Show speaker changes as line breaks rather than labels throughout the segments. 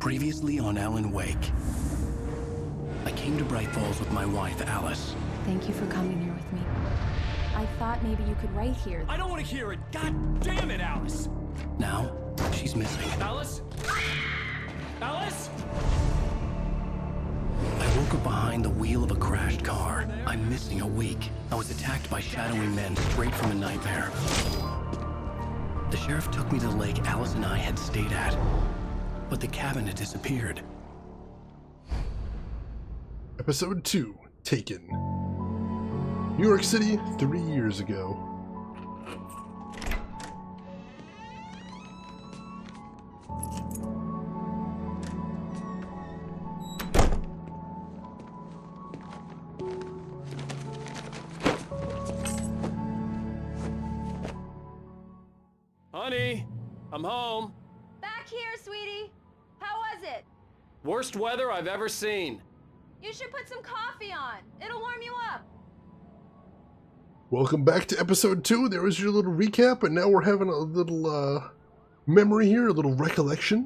Previously on Alan Wake. I came to Bright Falls with my wife, Alice.
Thank you for coming here with me. I thought maybe you could write here.
I don't want to hear it! God damn it, Alice!
Now, she's missing.
Alice? Alice?
I woke up behind the wheel of a crashed car. I'm missing a week. I was attacked by shadowy men straight from a nightmare. The sheriff took me to the lake Alice and I had stayed at, but the cabin had disappeared.
Episode 2, Taken. New York City, 3 years ago.
Honey, I'm home.
Back here, sweetie. How was it?
Worst weather I've ever seen.
You should put some coffee on. It'll warm you up.
Welcome back to episode 2. There was your little recap, and now we're having a little memory here, a little recollection.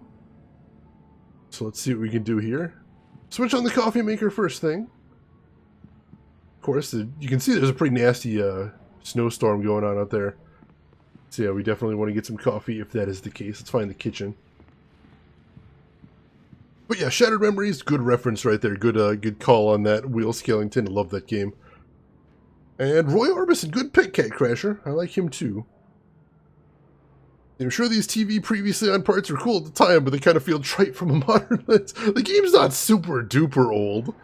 So let's see what we can do here. Switch on the coffee maker first thing. Of course, you can see there's a pretty nasty snowstorm going on out there. So yeah, we definitely want to get some coffee if that is the case. Let's find the kitchen. But yeah, Shattered Memories, good reference right there. Good call on that. Will Skellington, I love that game. And Roy Orbison, good pick, Cat Crasher. I like him too. I'm sure these TV previously on parts were cool at the time, but they kind of feel trite from a modern lens. The game's not super duper old.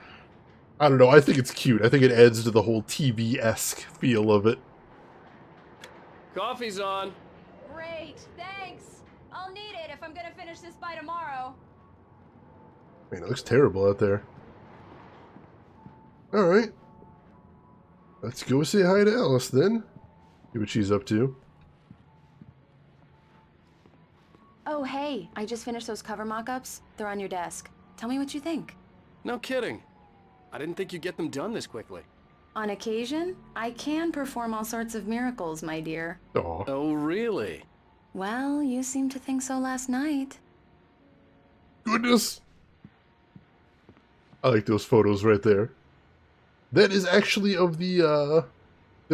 I don't know, I think it's cute. I think it adds to the whole TV-esque feel of it.
Coffee's on.
Great, thanks. I'll need it if I'm gonna finish this by tomorrow.
Man, it looks terrible out there. Alright. Let's go say hi to Alice then. See what she's up to.
Oh, hey, I just finished those cover mock-ups. They're on your desk. Tell me what you think.
No kidding. I didn't think you'd get them done this quickly.
On occasion, I can perform all sorts of miracles, my dear.
Aw.
Oh, really?
Well, you seemed to think so last night.
Goodness! I like those photos right there. That is actually of the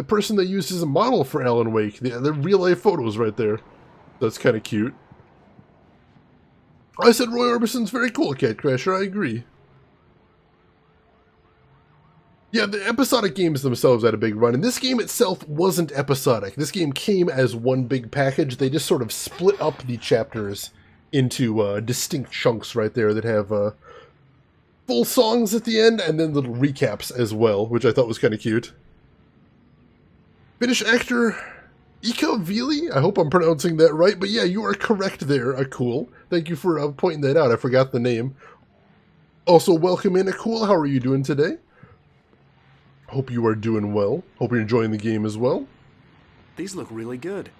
person they used as a model for Alan Wake. They're real-life photos right there. That's kind of cute. I said Roy Orbison's very cool, Cat Crasher. I agree. Yeah, the episodic games themselves had a big run, and this game itself wasn't episodic. This game came as one big package. They just sort of split up the chapters into distinct chunks right there that have full songs at the end, and then little recaps as well, which I thought was kind of cute. Finnish actor Ika Vili? I hope I'm pronouncing that right, but yeah, you are correct there, Akul. Thank you for pointing that out. I forgot the name. Also, welcome in, Akul. How are you doing today? Hope you are doing well. Hope you're enjoying the game as well.
These look really good.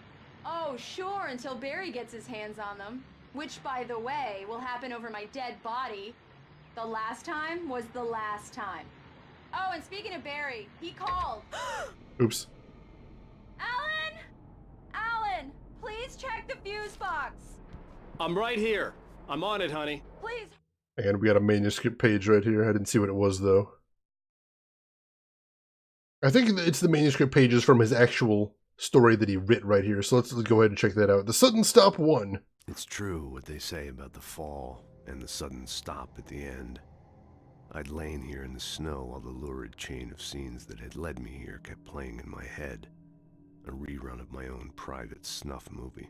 Oh, sure, until Barry gets his hands on them. Which, by the way, will happen over my dead body. The last time was the last time. Oh, and speaking of Barry, he called.
Oops.
Alan! Alan, please check the fuse box.
I'm right here. I'm on it, honey.
Please.
And we got a manuscript page right here. I didn't see what it was, though. I think it's the manuscript pages from his actual story that he writ right here, so let's go ahead and check that out. The Sudden Stop 1.
It's true what they say about the fall and the sudden stop at the end. I'd lain here in the snow while the lurid chain of scenes that had led me here kept playing in my head. A rerun of my own private snuff movie.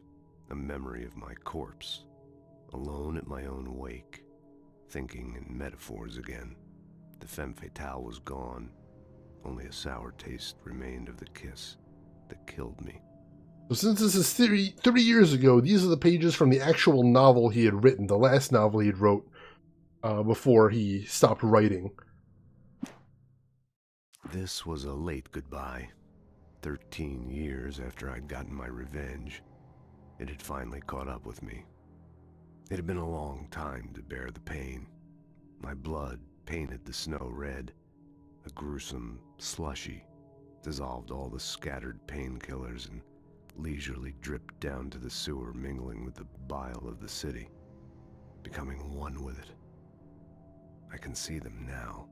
A memory of my corpse. Alone at my own wake. Thinking in metaphors again. The femme fatale was gone. Only a sour taste remained of the kiss that killed me.
So since this is 3 years ago, these are the pages from the actual novel he had written, the last novel he had wrote before he stopped writing.
This was a late goodbye. 13 years after I'd gotten my revenge, it had finally caught up with me. It had been a long time to bear the pain. My blood painted the snow red. A gruesome slushy dissolved all the scattered painkillers and leisurely dripped down to the sewer, mingling with the bile of the city. becoming one with it. I can see them now.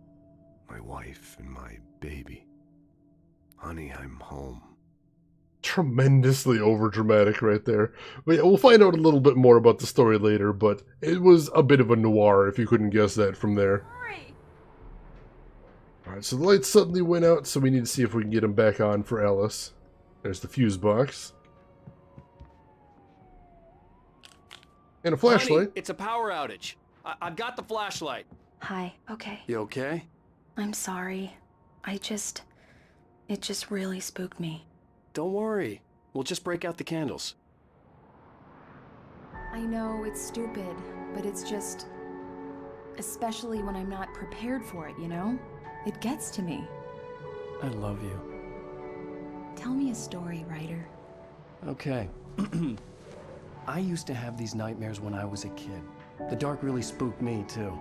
My wife and my baby. Honey, I'm home.
Tremendously overdramatic right there. But yeah, we'll find out a little bit more about the story later, but it was a bit of a noir if you couldn't guess that from there.
Hurry!
Alright, so the lights suddenly went out, so we need to see if we can get them back on for Alice. There's the fuse box. And a flashlight.
Honey, it's a power outage. I've got the flashlight.
Hi, okay.
You okay?
I'm sorry. It just really spooked me.
Don't worry. We'll just break out the candles.
I know it's stupid, but it's just... especially when I'm not prepared for it, you know? It gets to me.
I love you.
Tell me a story, writer.
Okay. I used to have these nightmares when I was a kid. The dark really spooked me, too.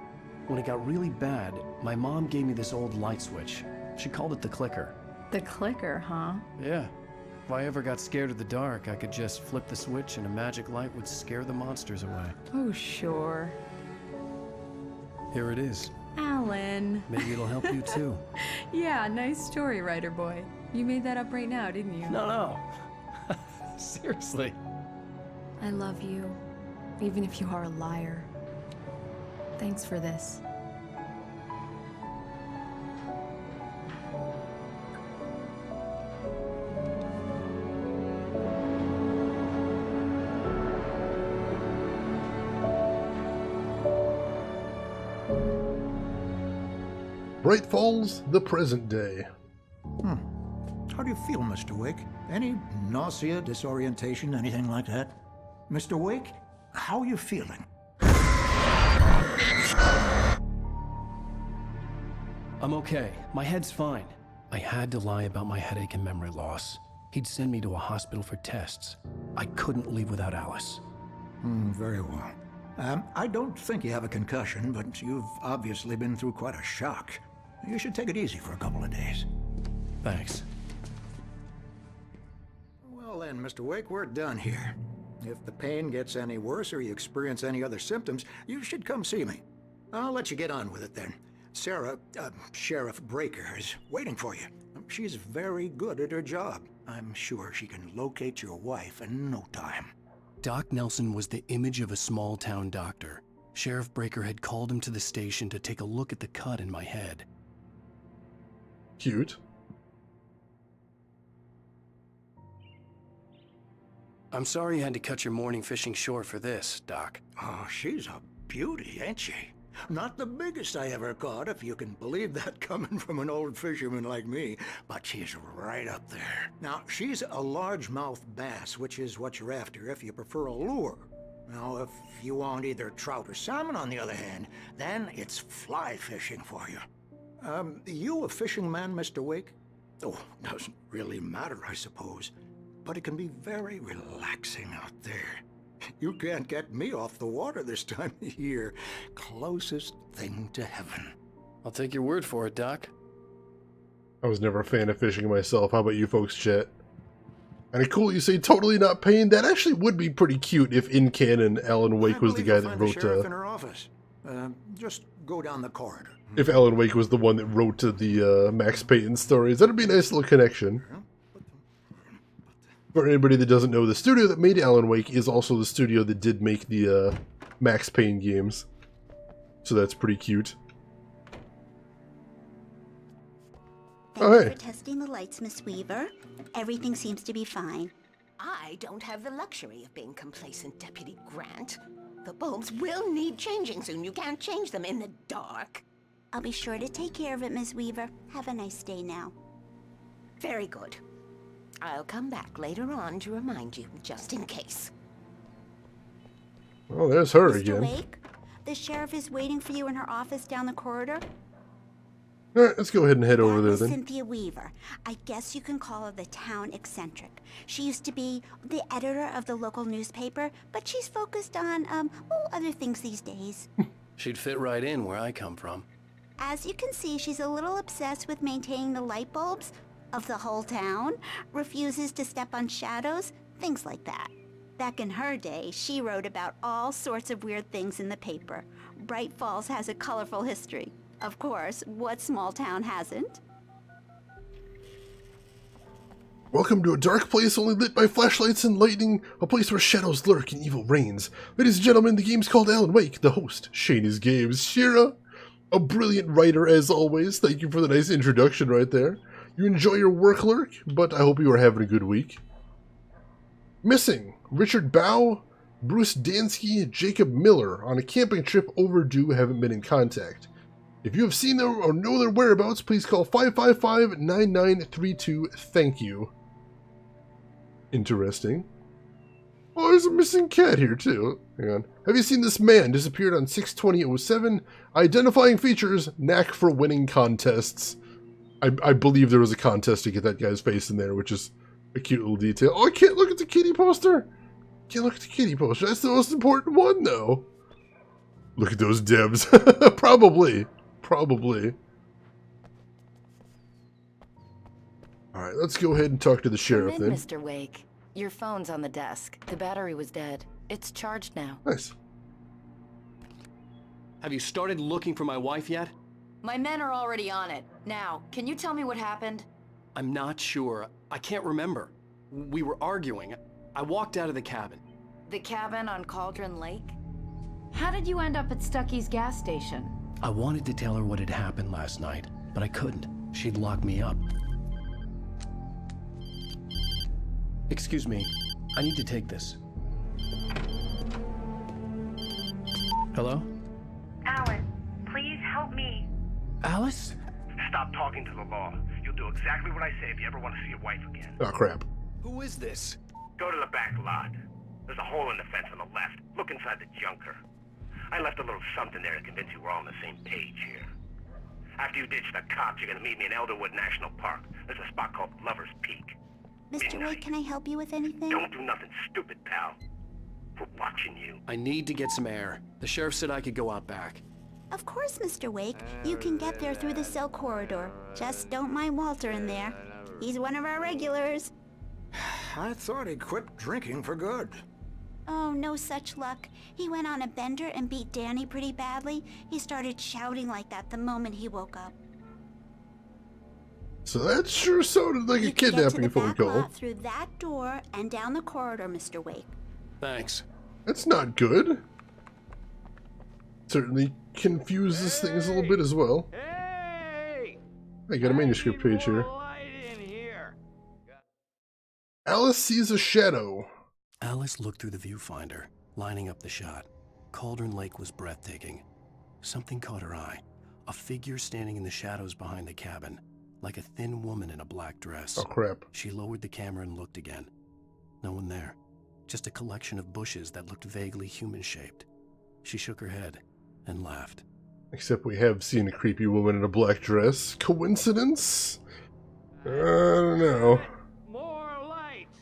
When it got really bad, my mom gave me this old light switch. She called it the clicker.
The clicker, huh?
Yeah. If I ever got scared of the dark, I could just flip the switch and a magic light would scare the monsters away.
Oh, sure.
Here it is.
Alan.
Maybe it'll help you, too.
Yeah, nice story, writer boy. You made that up right now, didn't you?
No. Seriously.
I love you, even if you are a liar. Thanks for this.
Bright Falls, the present day.
How do you feel, Mr. Wake? Any nausea, disorientation, anything like that? Mr. Wake, how are you feeling?
I'm okay. My head's fine. I had to lie about my headache and memory loss. He'd send me to a hospital for tests. I couldn't leave without Alice.
Very well. I don't think you have a concussion, but you've obviously been through quite a shock. You should take it easy for a couple of days.
Thanks.
Well then, Mr. Wake, we're done here. If the pain gets any worse or you experience any other symptoms, you should come see me. I'll let you get on with it then. Sarah, Sheriff Breaker, is waiting for you. She's very good at her job. I'm sure she can locate your wife in no time.
Doc Nelson was the image of a small-town doctor. Sheriff Breaker had called him to the station to take a look at the cut in my head.
Cute.
I'm sorry you had to cut your morning fishing short for this, Doc.
Oh, she's a beauty, ain't she? Not the biggest I ever caught, if you can believe that coming from an old fisherman like me, but she's right up there. Now, she's a largemouth bass, which is what you're after if you prefer a lure. Now, if you want either trout or salmon, on the other hand, then it's fly fishing for you. You a fishing man, Mr. Wake? Oh, doesn't really matter, I suppose. But it can be very relaxing out there. You can't get me off the water this time of year. Closest thing to heaven.
I'll take your word for it, Doc.
I was never a fan of fishing myself. How about you folks, chat? And cool, you say totally not paying? That actually would be pretty cute if in canon Alan Wake was the guy that wrote
the in her office. Just go down the corridor.
If Alan Wake was the one that wrote the Max Payton stories, that'd be a nice little connection. For anybody that doesn't know, the studio that made Alan Wake is also the studio that did make the Max Payne games. So that's pretty cute.
Thank you for testing the lights, Miss Weaver. Everything seems to be fine.
I don't have the luxury of being complacent, Deputy Grant. The bulbs will need changing soon. You can't change them in the dark.
I'll be sure to take care of it, Miss Weaver. Have a nice day now.
Very good. I'll come back later on to remind you, just in case.
Oh, there's her
Mr.
again.
Wake, the sheriff is waiting for you in her office down the corridor.
Alright, let's go ahead and head over there
That was
then.
Cynthia Weaver. I guess you can call her the town eccentric. She used to be the editor of the local newspaper, but she's focused on, other things these days.
She'd fit right in where I come from.
As you can see, she's a little obsessed with maintaining the light bulbs of the whole town, refuses to step on shadows, things like that. Back in her day, she wrote about all sorts of weird things in the paper. Bright Falls has a colorful history. Of course, what small town hasn't?
Welcome to a dark place only lit by flashlights and lightning, a place where shadows lurk and evil reigns. Ladies and gentlemen, the game's called Alan Wake, the host, Shayna's Games. Shira, a brilliant writer as always. Thank you for the nice introduction right there. You enjoy your work, Lurk, but I hope you are having a good week. Missing, Richard Bow, Bruce Dansky, Jacob Miller, on a camping trip overdue, haven't been in contact. If you have seen them or know their whereabouts, please call 555-9932. Thank you. Interesting. Oh, there's a missing cat here, too. Hang on. Have you seen this man? Disappeared on 6/20/07. Identifying features, knack for winning contests. I believe there was a contest to get that guy's face in there, which is a cute little detail. Oh, I can't look at the kitty poster. Can't look at the kitty poster. That's the most important one, though. Look at those Debs. Probably. Alright, let's go ahead and talk to the sheriff
Come in,
then.
Mr. Wake. Your phone's on the desk. The battery was dead. It's charged now.
Nice.
Have you started looking for my wife yet?
My men are already on it. Now, can you tell me what happened?
I'm not sure. I can't remember. We were arguing. I walked out of the cabin.
The cabin on Cauldron Lake?
How did you end up at Stucky's gas station?
I wanted to tell her what had happened last night, but I couldn't. She'd lock me up. Excuse me. I need to take this. Hello?
Alan, please help me.
Alice?
Stop talking to the law. You'll do exactly what I say if you ever want to see your wife again.
Oh, crap.
Who is this?
Go to the back lot. There's a hole in the fence on the left. Look inside the junker. I left a little something there to convince you we're all on the same page here. After you ditch the cops, you're gonna meet me in Elderwood National Park. There's a spot called Lover's Peak.
Mr. Wake, can I help you with anything?
Don't do nothing stupid, pal. We're watching you.
I need to get some air. The sheriff said I could go out back.
Of course, Mr. Wake. You can get there through the cell corridor. Just don't mind Walter in there. He's one of our regulars.
I thought he quit drinking for good.
Oh, no such luck. He went on a bender and beat Danny pretty badly. He started shouting like that the moment he woke up.
So that sure sounded like a kidnapping phone call.
You can get to the back lot through that door and down the corridor, Mr. Wake.
Thanks.
That's not good. Certainly confuses things a little bit as well.
Hey!
I got a manuscript page here. Alice sees a shadow.
Alice looked through the viewfinder, lining up the shot. Cauldron Lake was breathtaking. Something caught her eye. A figure standing in the shadows behind the cabin, like a thin woman in a black dress.
Oh, crap.
She lowered the camera and looked again. No one there. Just a collection of bushes that looked vaguely human-shaped. She shook her head and laughed.
Except we have seen a creepy woman in a black dress. Coincidence? I don't know.
More lights.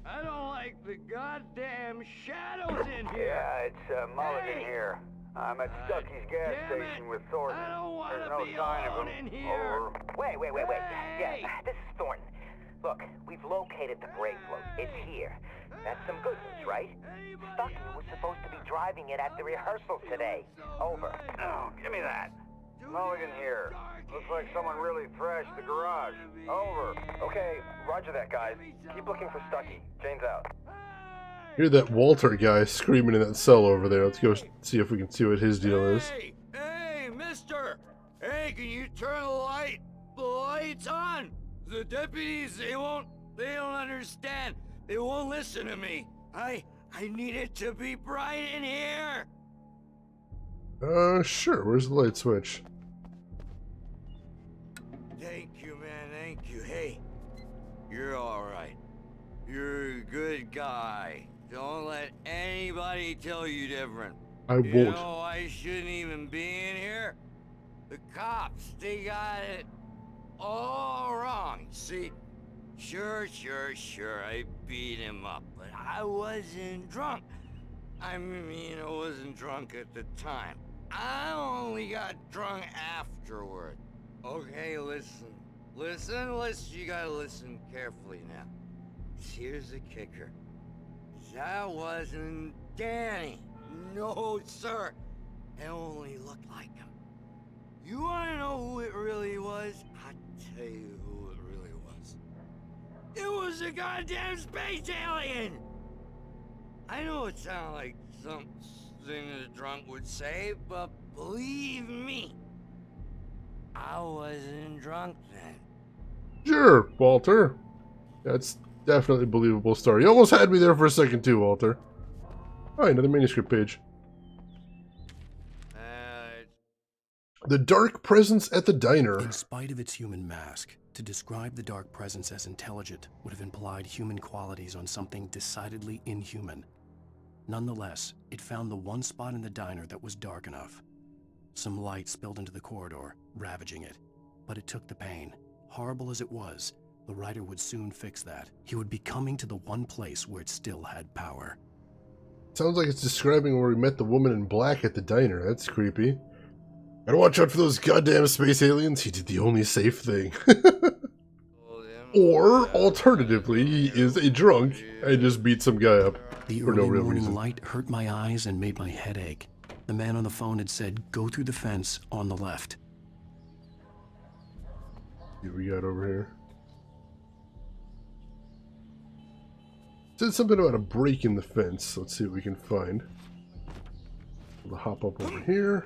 I don't like the goddamn shadows in here.
Yeah, it's Mulligan here. I'm at Stucky's gas station with Thornton. There's no sign of him. Over.
Wait. Yeah, this is Thornton. Look, we've located the brake float. It's here. That's some good news, right? Stucky was supposed to be driving it at the rehearsal today. Over.
Oh, give me that. Mulligan here. Looks like someone really thrashed the garage. Over.
Okay, roger that, guys. Keep looking for Stucky. Jane's out.
Hear that Walter guy screaming in that cell over there. Let's go see if we can see what his deal is.
Hey, mister! Hey, can you turn the lights on? The deputies, they don't understand. They won't listen to me. I need it to be bright in here.
Sure. Where's the light switch?
Thank you, man, thank you. Hey, you're all right. You're a good guy. Don't let anybody tell you different.
I won't.
You know, I shouldn't even be in here. The cops, they got it all wrong. See, sure, I beat him up, but I wasn't drunk. I mean, I wasn't drunk at the time. I only got drunk afterward. Okay, listen, you gotta listen carefully now. Here's the kicker. That wasn't Danny. No, sir. It only looked like him. You wanna know who it really was? I'll tell you who it really was. It was a goddamn space alien! I know it sounds like something a drunk would say, but believe me, I wasn't drunk then.
Sure, Walter. That's definitely a believable story. You almost had me there for a second too, Walter. Oh, another manuscript page. The dark presence at the diner.
In spite of its human mask, to describe the dark presence as intelligent would have implied human qualities on something decidedly inhuman. Nonetheless, it found the one spot in the diner that was dark enough. Some light spilled into the corridor, ravaging it. But it took the pain. Horrible as it was, the writer would soon fix that. He would be coming to the one place where it still had power.
Sounds like it's describing where we met the woman in black at the diner. That's creepy. Gotta watch out for those goddamn space aliens. He did the only safe thing. Or, alternatively, he is a drunk and just beat some guy up
The
for
early
no real
morning
reason.
light hurt my eyes and made my head ache. The man on the phone had said, "Go through the fence on the left."
See what we got over here. It said something about a break in the fence. Let's see what we can find. We'll hop up over here.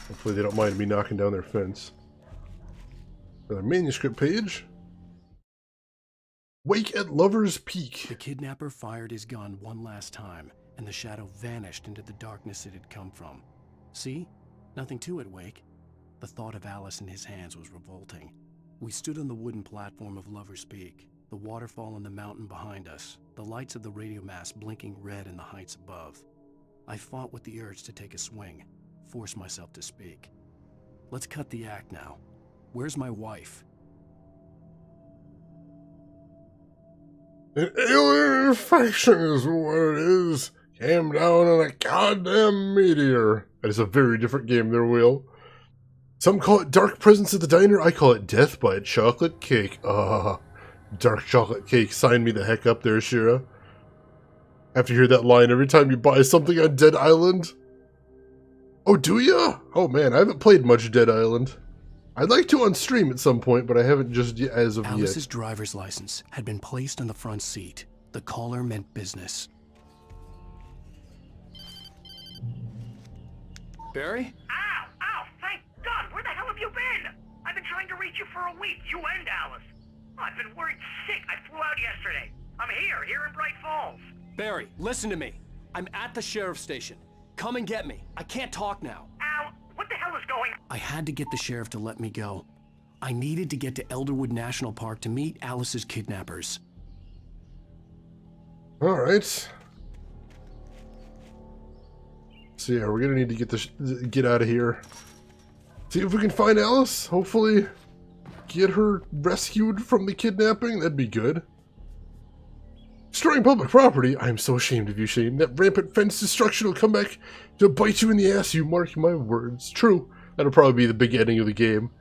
Hopefully they don't mind me knocking down their fence. Another manuscript page. Wake at Lover's Peak.
The kidnapper fired his gun one last time, and the shadow vanished into the darkness it had come from. See? Nothing to it, Wake. The thought of Alice in his hands was revolting. We stood on the wooden platform of Lover's Peak, the waterfall on the mountain behind us, the lights of the radio mast blinking red in the heights above. I fought with the urge to take a swing, force myself to speak. Let's cut the act now. Where's my wife?
An alien infection is what it is. Came down on a goddamn meteor. That is a very different game there, Will. Some call it Dark Presence at the Diner. I call it Death by a Chocolate Cake. Dark chocolate cake. Sign me the heck up there, Shira. I have to hear that line every time you buy something on Dead Island. Oh, do ya? Oh man, I haven't played much Dead Island. I'd like to on stream at some point, but I haven't just as of
Alice's
yet.
driver's license had been placed on the front seat. The caller meant business.
Barry?
Ow! Ow! Thank God! Where the hell have you been? I've been trying to reach you for a week, you and Alice. I've been worried sick. I flew out yesterday. I'm here in Bright Falls.
Barry, listen to me. I'm at the sheriff's station. Come and get me. I can't talk now.
Al, what the hell is going on?
I had to get the sheriff to let me go. I needed to get to Elderwood National Park to meet Alice's kidnappers.
Alright. So yeah, we're gonna need to get out of here. See if we can find Alice. Hopefully get her rescued from the kidnapping. That'd be good. Destroying public property? I am so ashamed of you, Shane. That rampant fence destruction will come back to bite you in the ass, you mark my words. True. That'll probably be the big ending of the game.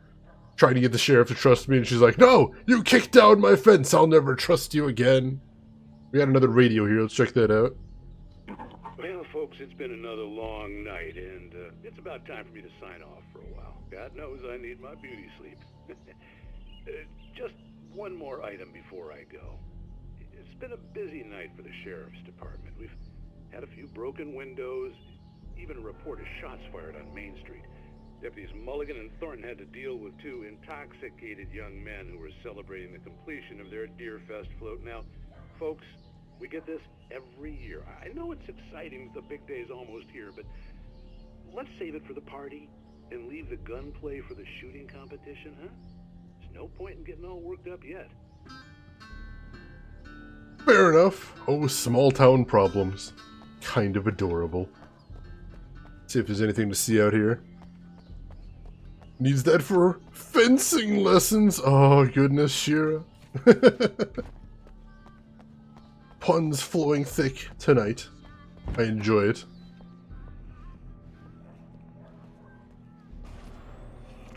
Trying to get the sheriff to trust me, and she's like, "No! You kicked down my fence! I'll never trust you again!" We got another radio here. Let's check that out.
Well, folks, it's been another long night, and it's about time for me to sign off for a while. God knows I need my beauty sleep. Just one more item before I go. It's been a busy night for the sheriff's department. We've had a few broken windows, even a report of shots fired on Main Street. Deputies Mulligan and Thornton had to deal with two intoxicated young men who were celebrating the completion of their Deerfest float. Now, folks, we get this every year. I know it's exciting that the big day's almost here, but let's save it for the party and leave the gunplay for the shooting competition, huh? There's no point in getting all worked up yet.
Fair enough. Oh, small town problems. Kind of adorable. See if there's anything to see out here. Needs that for fencing lessons. Oh, goodness, Shira. Puns flowing thick tonight. I enjoy it.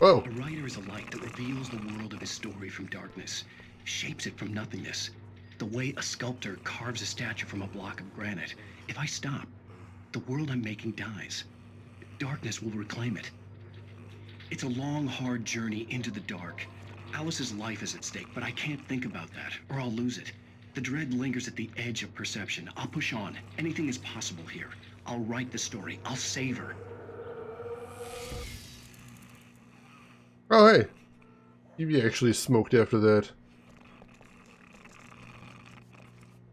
Oh.
A writer is a light that reveals the world of his story from darkness. shapes it from nothingness. The way a sculptor carves a statue from a block of granite. If I stop, the world I'm making dies. Darkness will reclaim it. It's a long, hard journey into the dark. Alice's life is at stake, but I can't think about that, or I'll lose it. The dread lingers at the edge of perception. I'll push on. Anything is possible here. I'll write the story. I'll save her.
Oh, hey. You actually smoked after that.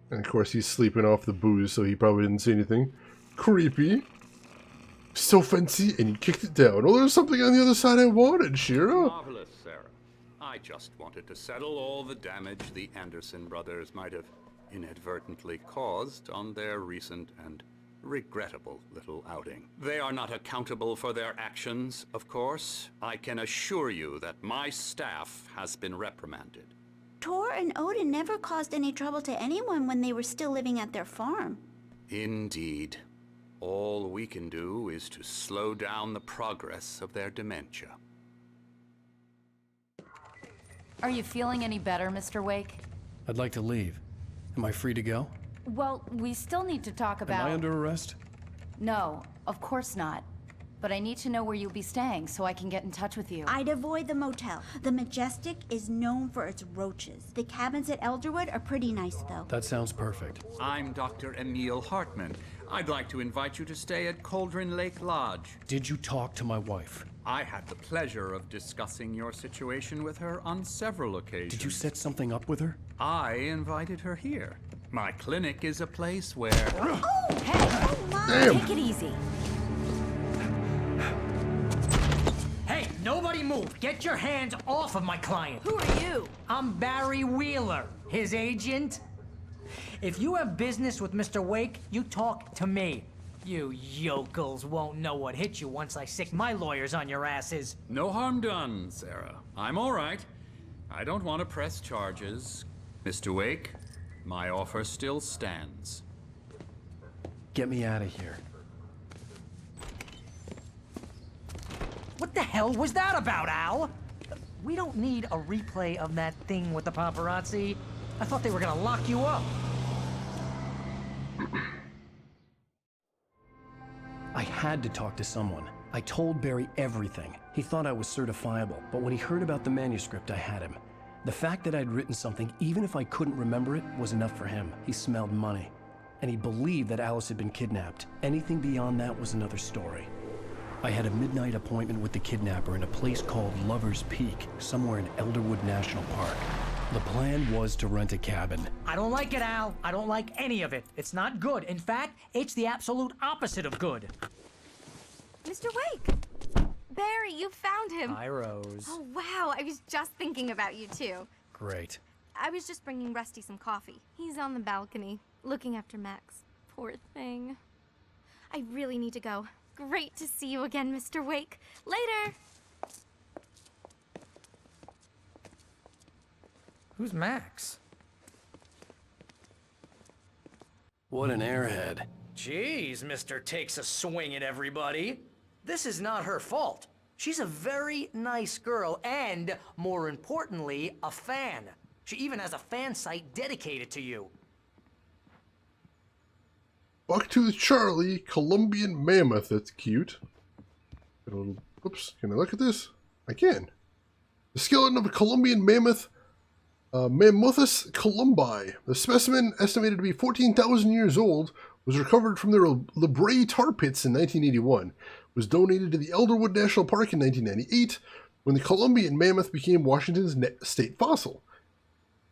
And of course, he's sleeping off the booze, so he probably didn't see anything. Creepy. So fancy, and he kicked it down. Oh, there's something on the other side I wanted, Shira.
Marvelous, Sarah. I just wanted to settle all the damage the Anderson brothers might have inadvertently caused on their recent and regrettable little outing. They are not accountable for their actions, of course. I can assure you that my staff has been reprimanded.
Tor and Odin never caused any trouble to anyone when they were still living at their farm.
Indeed. All we can do is to slow down the progress of their dementia.
Are you feeling any better, Mr. Wake?
I'd like to leave. Am I free to go?
Well, we still need to talk about...
Am I under arrest?
No, of course not. But I need to know where you'll be staying so I can get in touch with you.
I'd avoid the motel. The Majestic is known for its roaches. The cabins at Elderwood are pretty nice, though.
That sounds perfect.
I'm Dr. Emil Hartman. I'd like to invite you to stay at Cauldron Lake Lodge.
Did you talk to my wife?
I had the pleasure of discussing your situation with her on several occasions.
Did you set something up with her?
I invited her here. My clinic is a place where...
Oh, hey! Come on, take it easy.
Hey, nobody move! Get your hands off of my client!
Who are you?
I'm Barry Wheeler, his agent. If you have business with Mr. Wake, you talk to me. You yokels won't know what hit you once I sick my lawyers on your asses.
No harm done, Sarah. I'm all right. I don't want to press charges. Mr. Wake, my offer still stands.
Get me out of here.
What the hell was that about, Al? We don't need a replay of that thing with the paparazzi. I thought they were gonna lock you up.
I had to talk to someone. I told Barry everything. He thought I was certifiable, but when he heard about the manuscript, I had him. The fact that I'd written something, even if I couldn't remember it, was enough for him. He smelled money. And he believed that Alice had been kidnapped. Anything beyond that was another story. I had a midnight appointment with the kidnapper in a place called Lover's Peak, somewhere in Elderwood National Park. The plan was to rent a cabin.
I don't like it, Al. I don't like any of it. It's not good. In fact, it's the absolute opposite of good.
Mr. Wake! Barry, you found him.
Hi, Rose.
Oh, wow. I was just thinking about you, too.
Great.
I was just bringing Rusty some coffee. He's on the balcony, looking after Max. Poor thing. I really need to go. Great to see you again, Mr. Wake. Later!
Who's Max?
What an airhead.
Jeez, Mr. Takes a swing at everybody. This is not her fault. She's a very nice girl and, more importantly, a fan. She even has a fan site dedicated to you.
Bucktooth Charlie, Colombian Mammoth. That's cute. Oops, can I look at this? I can. The skeleton of a Colombian mammoth, Mammuthus columbi. The specimen, estimated to be 14,000 years old, was recovered from their La Brea tar pits in 1981. It was donated to the Elderwood National Park in 1998, when the Colombian mammoth became Washington's state fossil.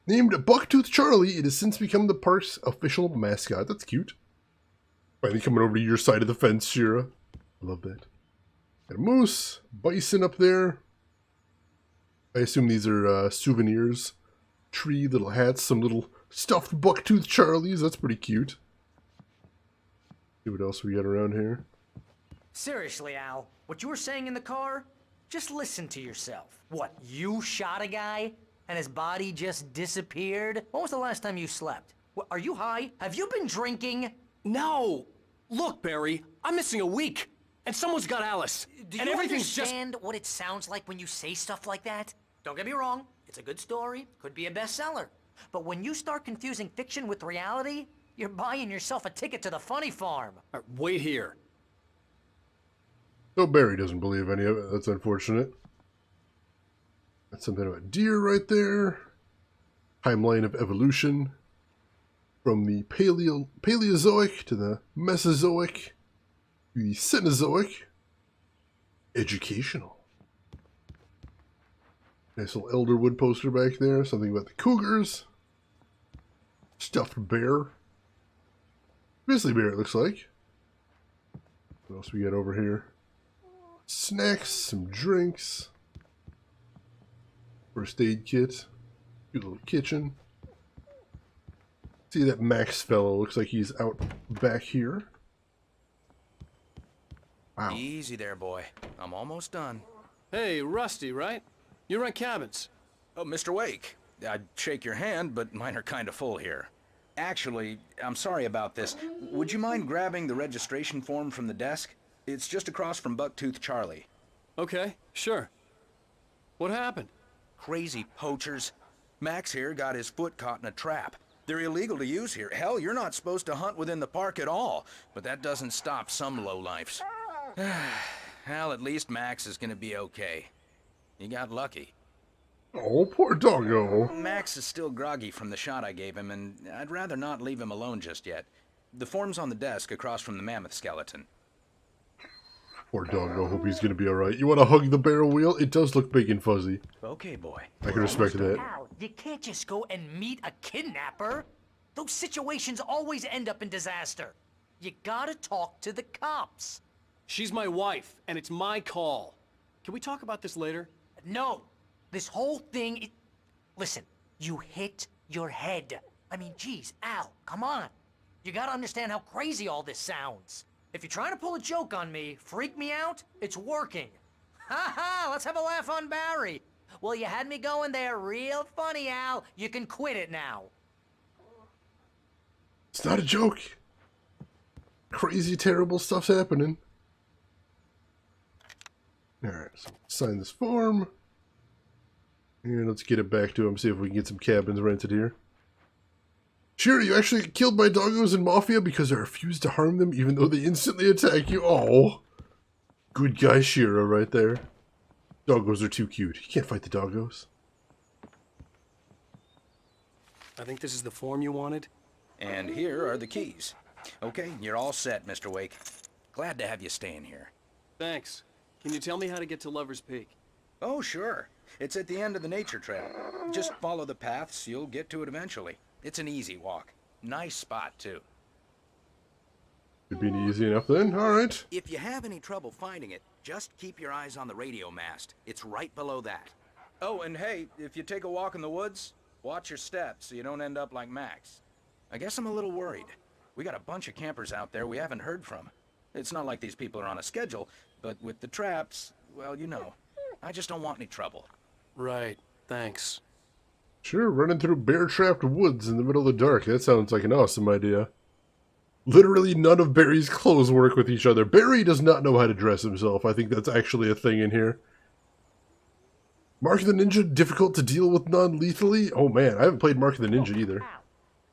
Named Bucktooth Charlie, it has since become the park's official mascot. That's cute. Finally coming over to your side of the fence, Shira. I love that. Got a moose, bison up there. I assume these are souvenirs. Tree, little hats, some little stuffed Bucktooth Charlies. That's pretty cute. See what else we got around here.
Seriously, Al, what you were saying in the car? Just listen to yourself. What, you shot a guy and his body just disappeared? When was the last time you slept? What, are you high? Have you been drinking?
No! Look, Barry, I'm missing a week, and someone's got Alice.
Do
and
you
everything's
understand what it sounds like when you say stuff like that? Don't get me wrong, It's a good story, could be a bestseller. But when you start confusing fiction with reality, you're buying yourself a ticket to the funny farm.
Wait here.
So Barry doesn't believe any of it. That's unfortunate. That's something about deer right there. Timeline of evolution. From the Paleozoic to the Mesozoic to the Cenozoic. Educational. Nice little Elderwood poster back there. Something about the cougars. Stuffed bear. Grizzly bear, it looks like. What else we got over here? Snacks, some drinks. First aid kit. Good little kitchen. See that Max fellow, looks like he's out back here. Wow.
Easy there, boy. I'm almost done.
Hey, Rusty, right? You run cabins.
Oh, Mr. Wake. I'd shake your hand, but mine are kind of full here. Actually, I'm sorry about this. Would you mind grabbing the registration form from the desk? It's just across from Bucktooth Charlie.
Okay, sure. What happened?
Crazy poachers. Max here got his foot caught in a trap. They're illegal to use here. Hell, you're not supposed to hunt within the park at all. But that doesn't stop some lowlifes. Well, at least Max is gonna be okay. He got lucky.
Oh, poor doggo.
Max is still groggy from the shot I gave him, and I'd rather not leave him alone just yet. The form's on the desk across from the mammoth skeleton.
Poor doggo. Hope he's gonna be alright. You wanna hug the barrel wheel? It does look big and fuzzy.
Okay, boy.
I can respect that.
Al, you can't just go and meet a kidnapper. Those situations always end up in disaster. You gotta talk to the cops.
She's my wife, and it's my call. Can we talk about this later?
No. This whole thing... Listen, you hit your head. I mean, geez, Al, come on. You gotta understand how crazy all this sounds. If you're trying to pull a joke on me, freak me out, it's working. Ha ha, let's have a laugh on Barry. Well, you had me going there real funny, Al. You can quit it now.
It's not a joke. Crazy, terrible stuff's happening. Alright, so sign this form. And let's get it back to him, see if we can get some cabins rented here. Sure, you actually get killed by doggos in Mafia because I refused to harm them even though they instantly attack you. Oh, good guy Shira right there. Doggos are too cute. You can't fight the doggos.
I think this is the form you wanted.
And here are the keys. Okay, you're all set, Mr. Wake. Glad to have you staying here.
Thanks. Can you tell me how to get to Lover's Peak?
Oh, sure. It's at the end of the nature trail. Just follow the paths, you'll get to it eventually. It's an easy walk. Nice spot, too.
Could be easy enough then. Alright.
If you have any trouble finding it, just keep your eyes on the radio mast. It's right below that. Oh, and hey, if you take a walk in the woods, watch your steps so you don't end up like Max. I guess I'm a little worried. We got a bunch of campers out there we haven't heard from. It's not like these people are on a schedule, but with the traps, well, you know. I just don't want any trouble.
Right. Thanks.
Sure, running through bear-trapped woods in the middle of the dark. That sounds like an awesome idea. Literally none of Barry's clothes work with each other. Barry does not know how to dress himself. I think that's actually a thing in here. Mark of the Ninja, difficult to deal with non-lethally? Oh man, I haven't played Mark of the Ninja either.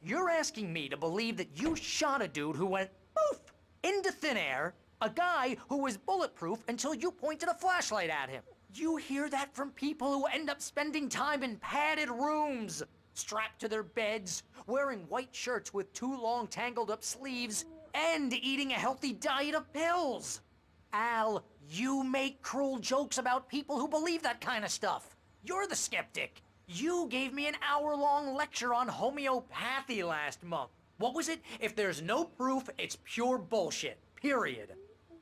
You're asking me to believe that you shot a dude who went poof into thin air, a guy who was bulletproof until you pointed a flashlight at him. You hear that from people who end up spending time in padded rooms, strapped to their beds, wearing white shirts with too long tangled up sleeves, and eating a healthy diet of pills. Al, you make cruel jokes about people who believe that kind of stuff. You're the skeptic. You gave me an hour-long lecture on homeopathy last month. What was it? If there's no proof, it's pure bullshit. Period.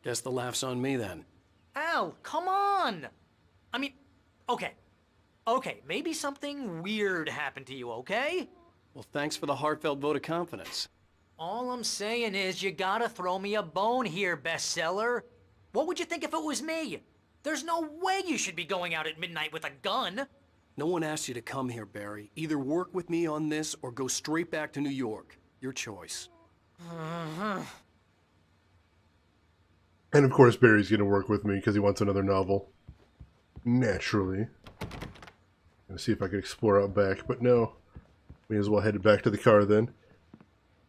Guess the laugh's on me then.
Al, come on! I mean, okay, maybe something weird happened to you, okay?
Well, thanks for the heartfelt vote of confidence.
All I'm saying is you gotta throw me a bone here, bestseller. What would you think if it was me? There's no way you should be going out at midnight with a gun.
No one asked you to come here, Barry. Either work with me on this or go straight back to New York. Your choice.
And of course Barry's gonna work with me because he wants another novel. Naturally. Let's see if I can explore out back, but no. May as well head back to the car then.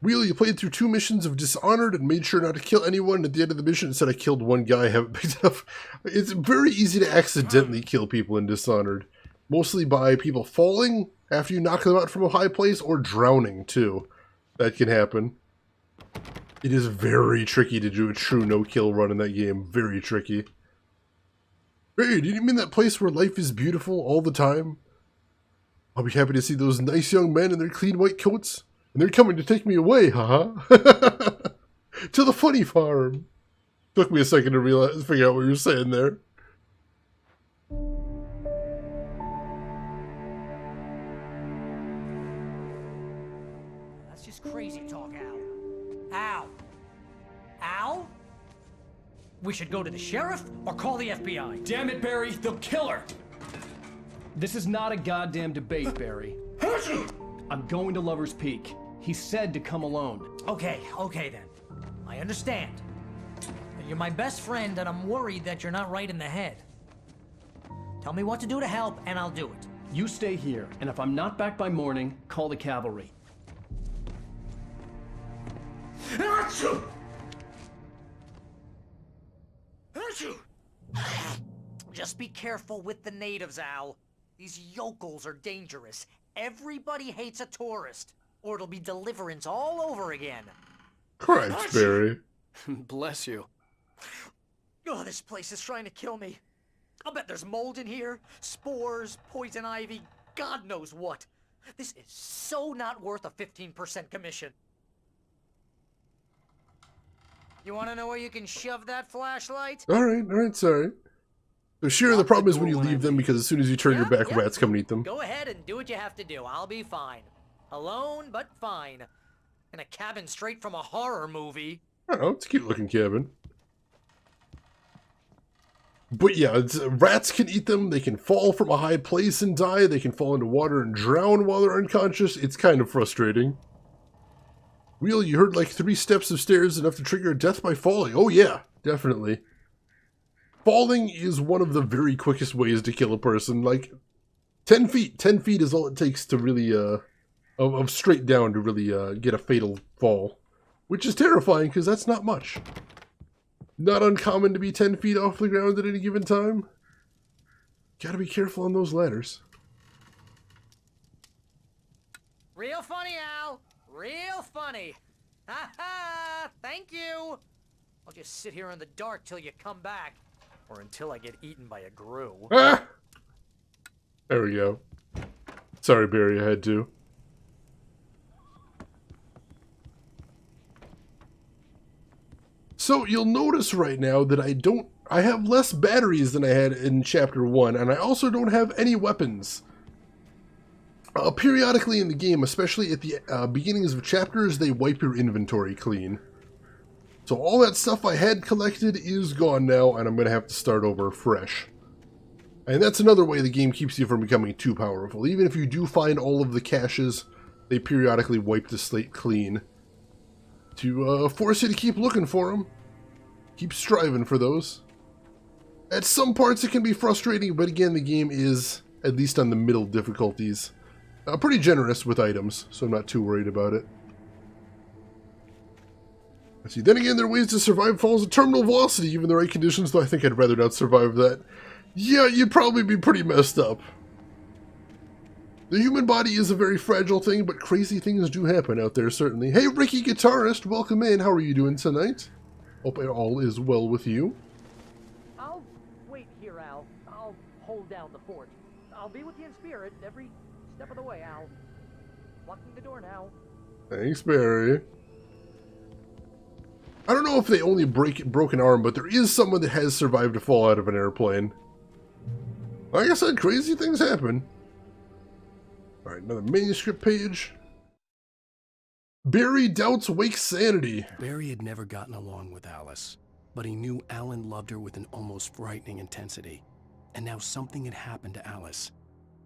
Wheel, you played through 2 missions of Dishonored and made sure not to kill anyone. At the end of the mission, it said I killed 1 guy. I haven't picked it up. It's very easy to accidentally kill people in Dishonored. Mostly by people falling after you knock them out from a high place, or drowning, too. That can happen. It is very tricky to do a true no-kill run in that game. Very tricky. Hey, do you mean that place where life is beautiful all the time? I'll be happy to see those nice young men in their clean white coats. And they're coming to take me away, haha. To the funny farm. Took me a second to figure out what you were saying there.
That's just crazy talk, Al. Al! Al? We should go to the sheriff or call the FBI.
Damn it, Barry, they'll kill her! This is not a goddamn debate, Barry. I'm going to Lover's Peak. He said to come alone.
Okay then. I understand. You're my best friend and I'm worried that you're not right in the head. Tell me what to do to help and I'll do it.
You stay here, and if I'm not back by morning, call the cavalry.
Just be careful with the natives, Al. These yokels are dangerous. Everybody hates a tourist, or it'll be Deliverance all over again.
Christ, Barry.
Bless you.
Oh, this place is trying to kill me. I'll bet there's mold in here, spores, poison ivy, God knows what. This is so not worth a 15% commission. You want to know where you can shove that flashlight?
Alright, sorry. So sure, the problem is when you leave them, because as soon as you turn your back, rats come and eat them.
Go ahead and do what you have to do. I'll be fine. Alone, but fine. In a cabin straight from a horror movie.
I don't know, it's a cute looking cabin. But yeah, rats can eat them, they can fall from a high place and die, they can fall into water and drown while they're unconscious. It's kind of frustrating. Wheel, you heard like 3 steps of stairs enough to trigger a death by falling. Oh yeah, definitely. Falling is one of the very quickest ways to kill a person. Like, 10 feet. 10 feet is all it takes to really, of straight down to really get a fatal fall. Which is terrifying, because that's not much. Not uncommon to be 10 feet off the ground at any given time. Gotta be careful on those ladders.
Real funny, Al. Real funny. Ha ha! Thank you. I'll just sit here in the dark till you come back. Or until I get eaten by a grue.
Ah! There we go. Sorry, Barry, I had to. So you'll notice right now that I have less batteries than I had in Chapter 1, and I also don't have any weapons. Periodically in the game, especially at the beginnings of chapters, they wipe your inventory clean. So all that stuff I had collected is gone now, and I'm going to have to start over fresh. And that's another way the game keeps you from becoming too powerful. Even if you do find all of the caches, they periodically wipe the slate clean. To force you to keep looking for them. Keep striving for those. At some parts it can be frustrating, but again the game is, at least on the middle difficulties, pretty generous with items, so I'm not too worried about it. Let's see, then again, there are ways to survive falls at terminal velocity, given the right conditions, though I think I'd rather not survive that. Yeah, you'd probably be pretty messed up. The human body is a very fragile thing, but crazy things do happen out there, certainly. Hey, Ricky Guitarist, welcome in. How are you doing tonight? Hope all is well with you.
I'll wait here, Al. I'll hold down the fort. I'll be with you in spirit every step of the way, Al. Locking the door now.
Thanks, Barry. I don't know if they only break broken arm, but there is someone that has survived a fall out of an airplane. Like I said, crazy things happen. Alright, another manuscript page. Barry doubts Wake's sanity.
Barry had never gotten along with Alice, but he knew Alan loved her with an almost frightening intensity. And now something had happened to Alice.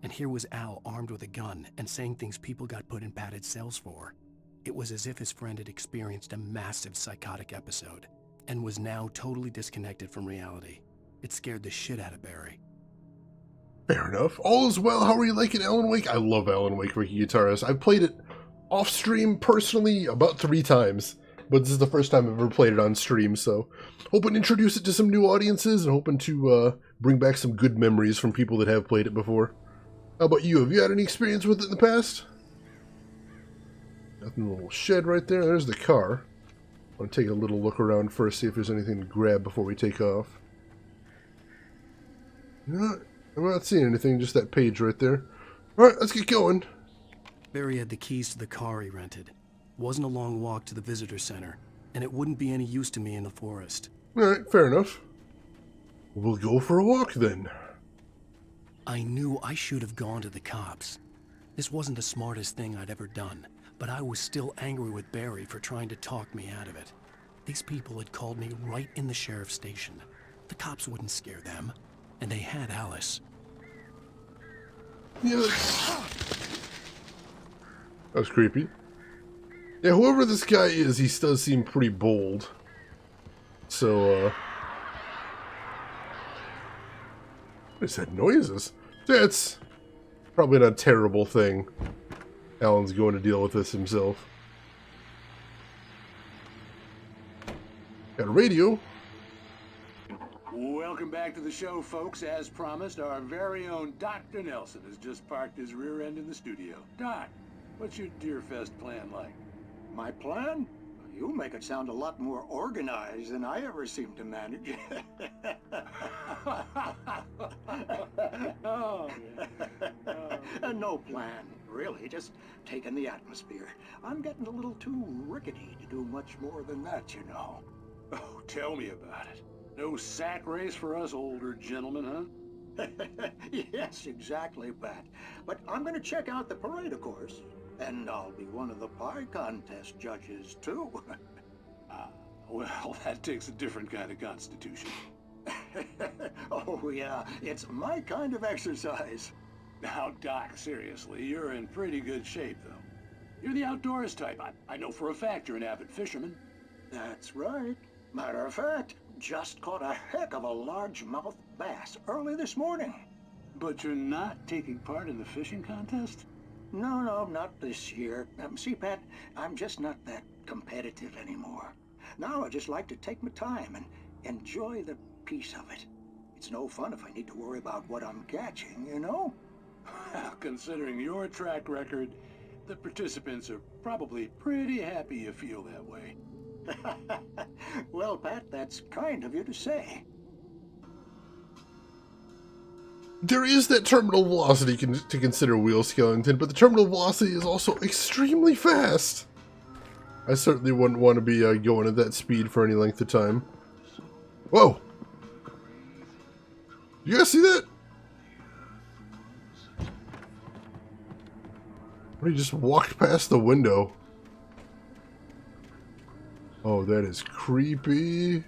And here was Al armed with a gun and saying things people got put in padded cells for. It was as if his friend had experienced a massive psychotic episode and was now totally disconnected from reality. It scared the shit out of Barry.
Fair enough. All is well. How are you liking Alan Wake? I love Alan Wake, Ricky Guitarist. I've played it off stream personally about 3 times, but this is the first time I've ever played it on stream, so hoping to introduce it to some new audiences and hoping to bring back some good memories from people that have played it before. How about you? Have you had any experience with it in the past? Nothing, a little shed right there. There's the car. I want to take a little look around first, see if there's anything to grab before we take off. No, I'm not seeing anything, just that page right there. Alright, let's get going.
Barry had the keys to the car he rented. Wasn't a long walk to the visitor center, and it wouldn't be any use to me in the forest.
Alright, fair enough. We'll go for a walk then.
I knew I should have gone to the cops. This wasn't the smartest thing I'd ever done, but I was still angry with Barry for trying to talk me out of it. These people had called me right in the sheriff's station. The cops wouldn't scare them, and they had Alice.
Yeah, that was creepy. Yeah, whoever this guy is, he does seem pretty bold. So, what is that noises? That's probably not a terrible thing. Alan's going to deal with this himself. Got a radio.
Welcome back to the show, folks. As promised, our very own Dr. Nelson has just parked his rear end in the studio. Doc, what's your Deerfest plan like?
My plan? You make it sound a lot more organized than I ever seem to manage. No plan, really. Just taking the atmosphere. I'm getting a little too rickety to do much more than that, you know.
Oh, tell me about it. No sack race for us older gentlemen, huh?
Yes, exactly, Pat. But I'm going to check out the parade, of course. And I'll be one of the pie contest judges, too.
Well, that takes a different kind of constitution.
Oh, yeah. It's my kind of exercise.
Now, Doc, seriously, you're in pretty good shape, though. You're the outdoors type. I know for a fact you're an avid fisherman.
That's right. Matter of fact, just caught a heck of a largemouth bass early this morning.
But you're not taking part in the fishing contest?
No, not this year. See, Pat, I'm just not that competitive anymore. Now I just like to take my time and enjoy the peace of it. It's no fun if I need to worry about what I'm catching, you know?
Well, considering your track record, the participants are probably pretty happy you feel that way.
Well, Pat, that's kind of you to say.
There is that terminal velocity to consider, Wheel Skellington, but the terminal velocity is also extremely fast. I certainly wouldn't want to be going at that speed for any length of time. Whoa! You guys see that? He just walked past the window. Oh, that is creepy.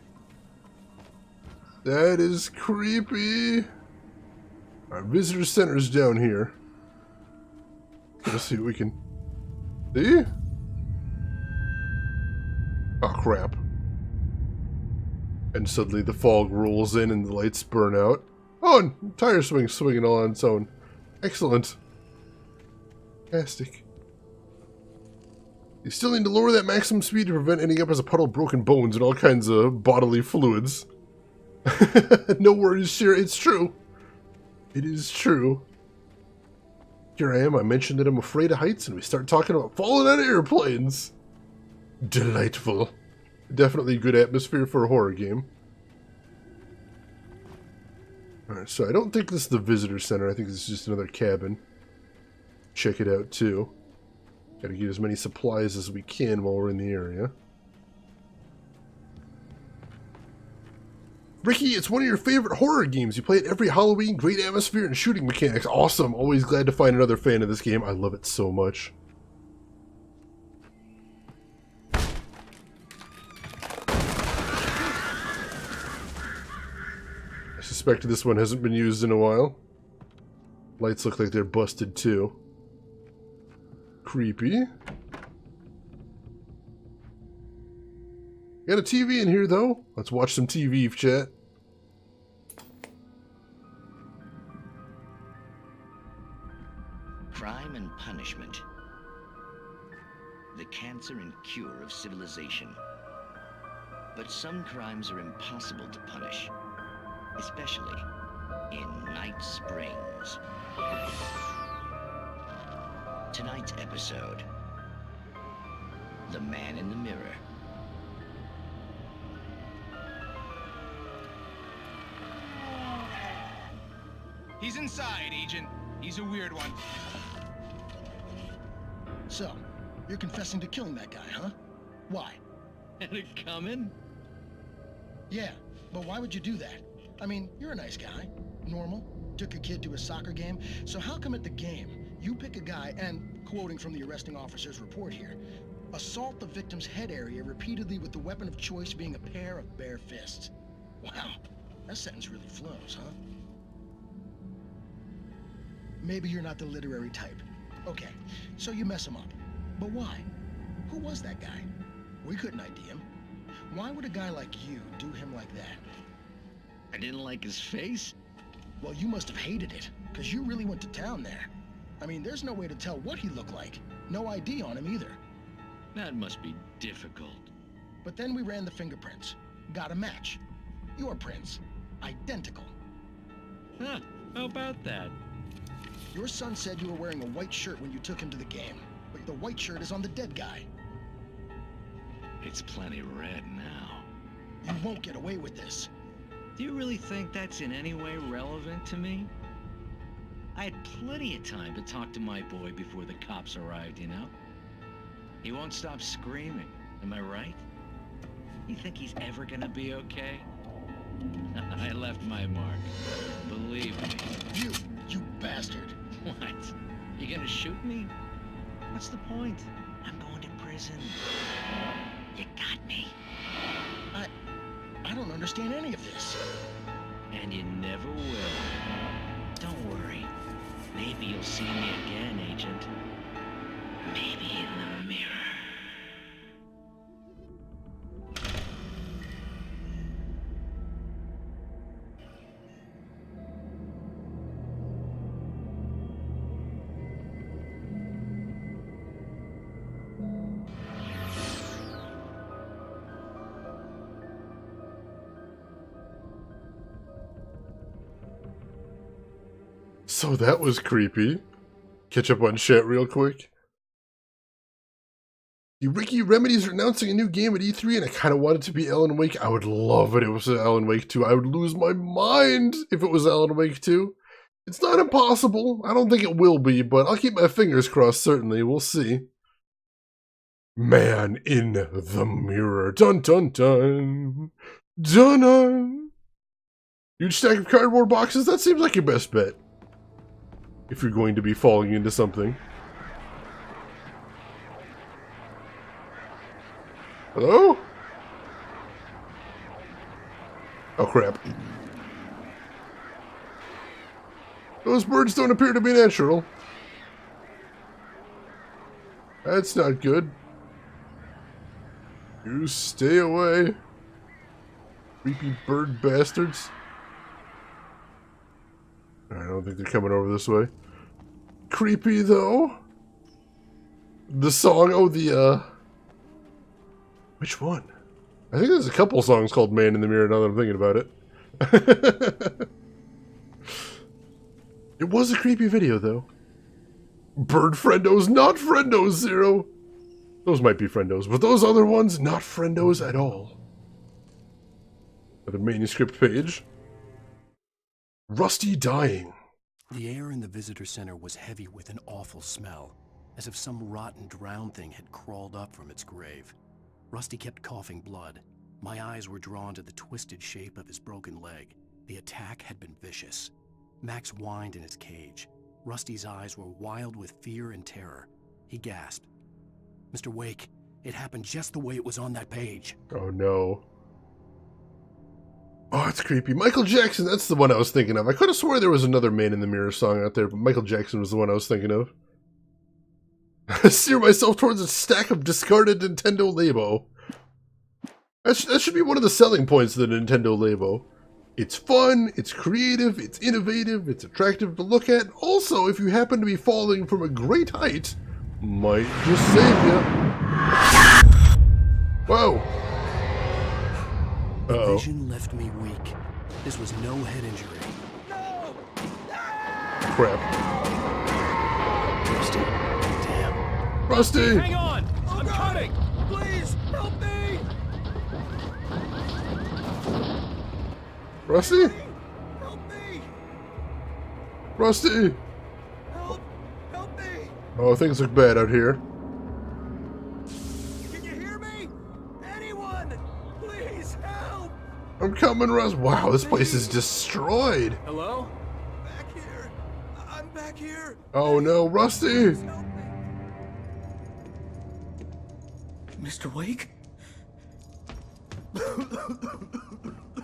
That is creepy. Our visitor center's down here. Let's see what we can see. Oh, crap. And suddenly the fog rolls in and the lights burn out. Oh, and tire swinging all on its own. Excellent. Fantastic. You still need to lower that maximum speed to prevent ending up as a puddle of broken bones and all kinds of bodily fluids. No worries, sure, it's true. It is true. Here I am, I mentioned that I'm afraid of heights, and we start talking about falling out of airplanes. Delightful. Definitely good atmosphere for a horror game. Alright, so I don't think this is the visitor center. I think this is just another cabin. Check it out, too. Gotta get as many supplies as we can while we're in the area. Ricky, it's one of your favorite horror games. You play it every Halloween, great atmosphere and shooting mechanics. Awesome. Always glad to find another fan of this game. I love it so much. I suspect this one hasn't been used in a while. Lights look like they're busted too. Creepy. Got a TV in here, though. Let's watch some TV, chat.
punishment. The cancer and cure of civilization. But some crimes are impossible to punish, especially in Night Springs. Tonight's episode, The Man in the Mirror.
He's inside, Agent. He's a weird one.
So, you're confessing to killing that guy, huh? Why?
Had it coming?
Yeah, but why would you do that? I mean, you're a nice guy. Normal. Took a kid to a soccer game. So how come at the game, you pick a guy and, quoting from the arresting officer's report here, assault the victim's head area repeatedly with the weapon of choice being a pair of bare fists? Wow, that sentence really flows, huh? Maybe you're not the literary type. Okay, so you mess him up. But why? Who was that guy? We couldn't ID him. Why would a guy like you do him like that?
I didn't like his face?
Well, you must have hated it, because you really went to town there. I mean, there's no way to tell what he looked like. No ID on him either.
That must be difficult.
But then we ran the fingerprints. Got a match. Your prints. Identical.
Huh, how about that?
Your son said you were wearing a white shirt when you took him to the game, but the white shirt is on the dead guy.
It's plenty red now.
You won't get away with this.
Do you really think that's in any way relevant to me? I had plenty of time to talk to my boy before the cops arrived, you know? He won't stop screaming, am I right? You think he's ever gonna be okay? I left my mark. Believe me.
You bastard.
What? You gonna shoot me? What's the point? I'm going to prison. You got me.
I don't understand any of this.
And you never will. Don't worry. Maybe you'll see me again, Agent. Maybe in the mirror.
So that was creepy. Catch up on chat real quick. The Ricky Remedy's announcing a new game at E3, and I kind of want it to be Alan Wake. I would love it if it was Alan Wake 2. I would lose my mind if it was Alan Wake 2. It's not impossible. I don't think it will be, but I'll keep my fingers crossed, certainly. We'll see. Man in the Mirror. Dun dun dun. Dun dun. Huge stack of cardboard boxes? That seems like your best bet. If you're going to be falling into something. Hello? Oh crap. Those birds don't appear to be natural. That's not good. You stay away. Creepy bird bastards. I don't think they're coming over this way. Creepy, though. The song, oh, which one? I think there's a couple songs called Man in the Mirror now that I'm thinking about it. It was a creepy video, though. Bird friendos, not friendos, Zero. Those might be friendos, but those other ones, not friendos at all. Another manuscript page. Rusty dying.
The air in the visitor center was heavy with an awful smell, as if some rotten drowned thing had crawled up from its grave. Rusty kept coughing blood. My eyes were drawn to the twisted shape of his broken leg. The attack had been vicious. Max whined in his cage. Rusty's eyes were wild with fear and terror. He gasped. Mr. Wake, it happened just the way it was on that page.
Oh no. Oh, it's creepy. Michael Jackson, that's the one I was thinking of. I could have swore there was another Man in the Mirror song out there, but Michael Jackson was the one I was thinking of. I steer myself towards a stack of discarded Nintendo Labo. That should be one of the selling points of the Nintendo Labo. It's fun, it's creative, it's innovative, it's attractive to look at. Also, if you happen to be falling from a great height, might just save you. Whoa!
The vision left me weak. This was no head injury.
Crap.
Rusty. Damn.
Rusty!
Hang on! I'm coming! Please, help me!
Rusty?
Help me!
Rusty!
Help me!
Oh, things look bad out here.
Can you hear me? Anyone! Please help!
I'm coming, Russ. Wow, this place is destroyed.
Hello? Back here. I'm back here.
Oh no, Rusty!
Mr. Wake?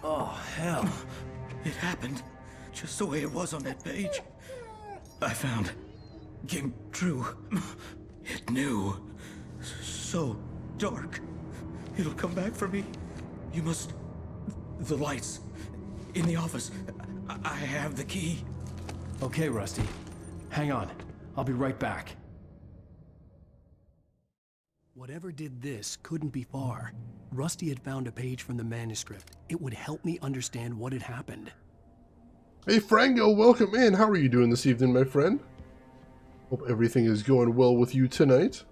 Oh, hell.
It happened just the way it was on that page. I found. Came true. It knew. So dark. It'll come back for me. You must. The lights. In the office. I have the key.
Okay, Rusty. Hang on. I'll be right back. Whatever did this couldn't be far. Rusty had found a page from the manuscript. It would help me understand what had happened.
Hey, Frango, welcome in. How are you doing this evening, my friend? Hope everything is going well with you tonight.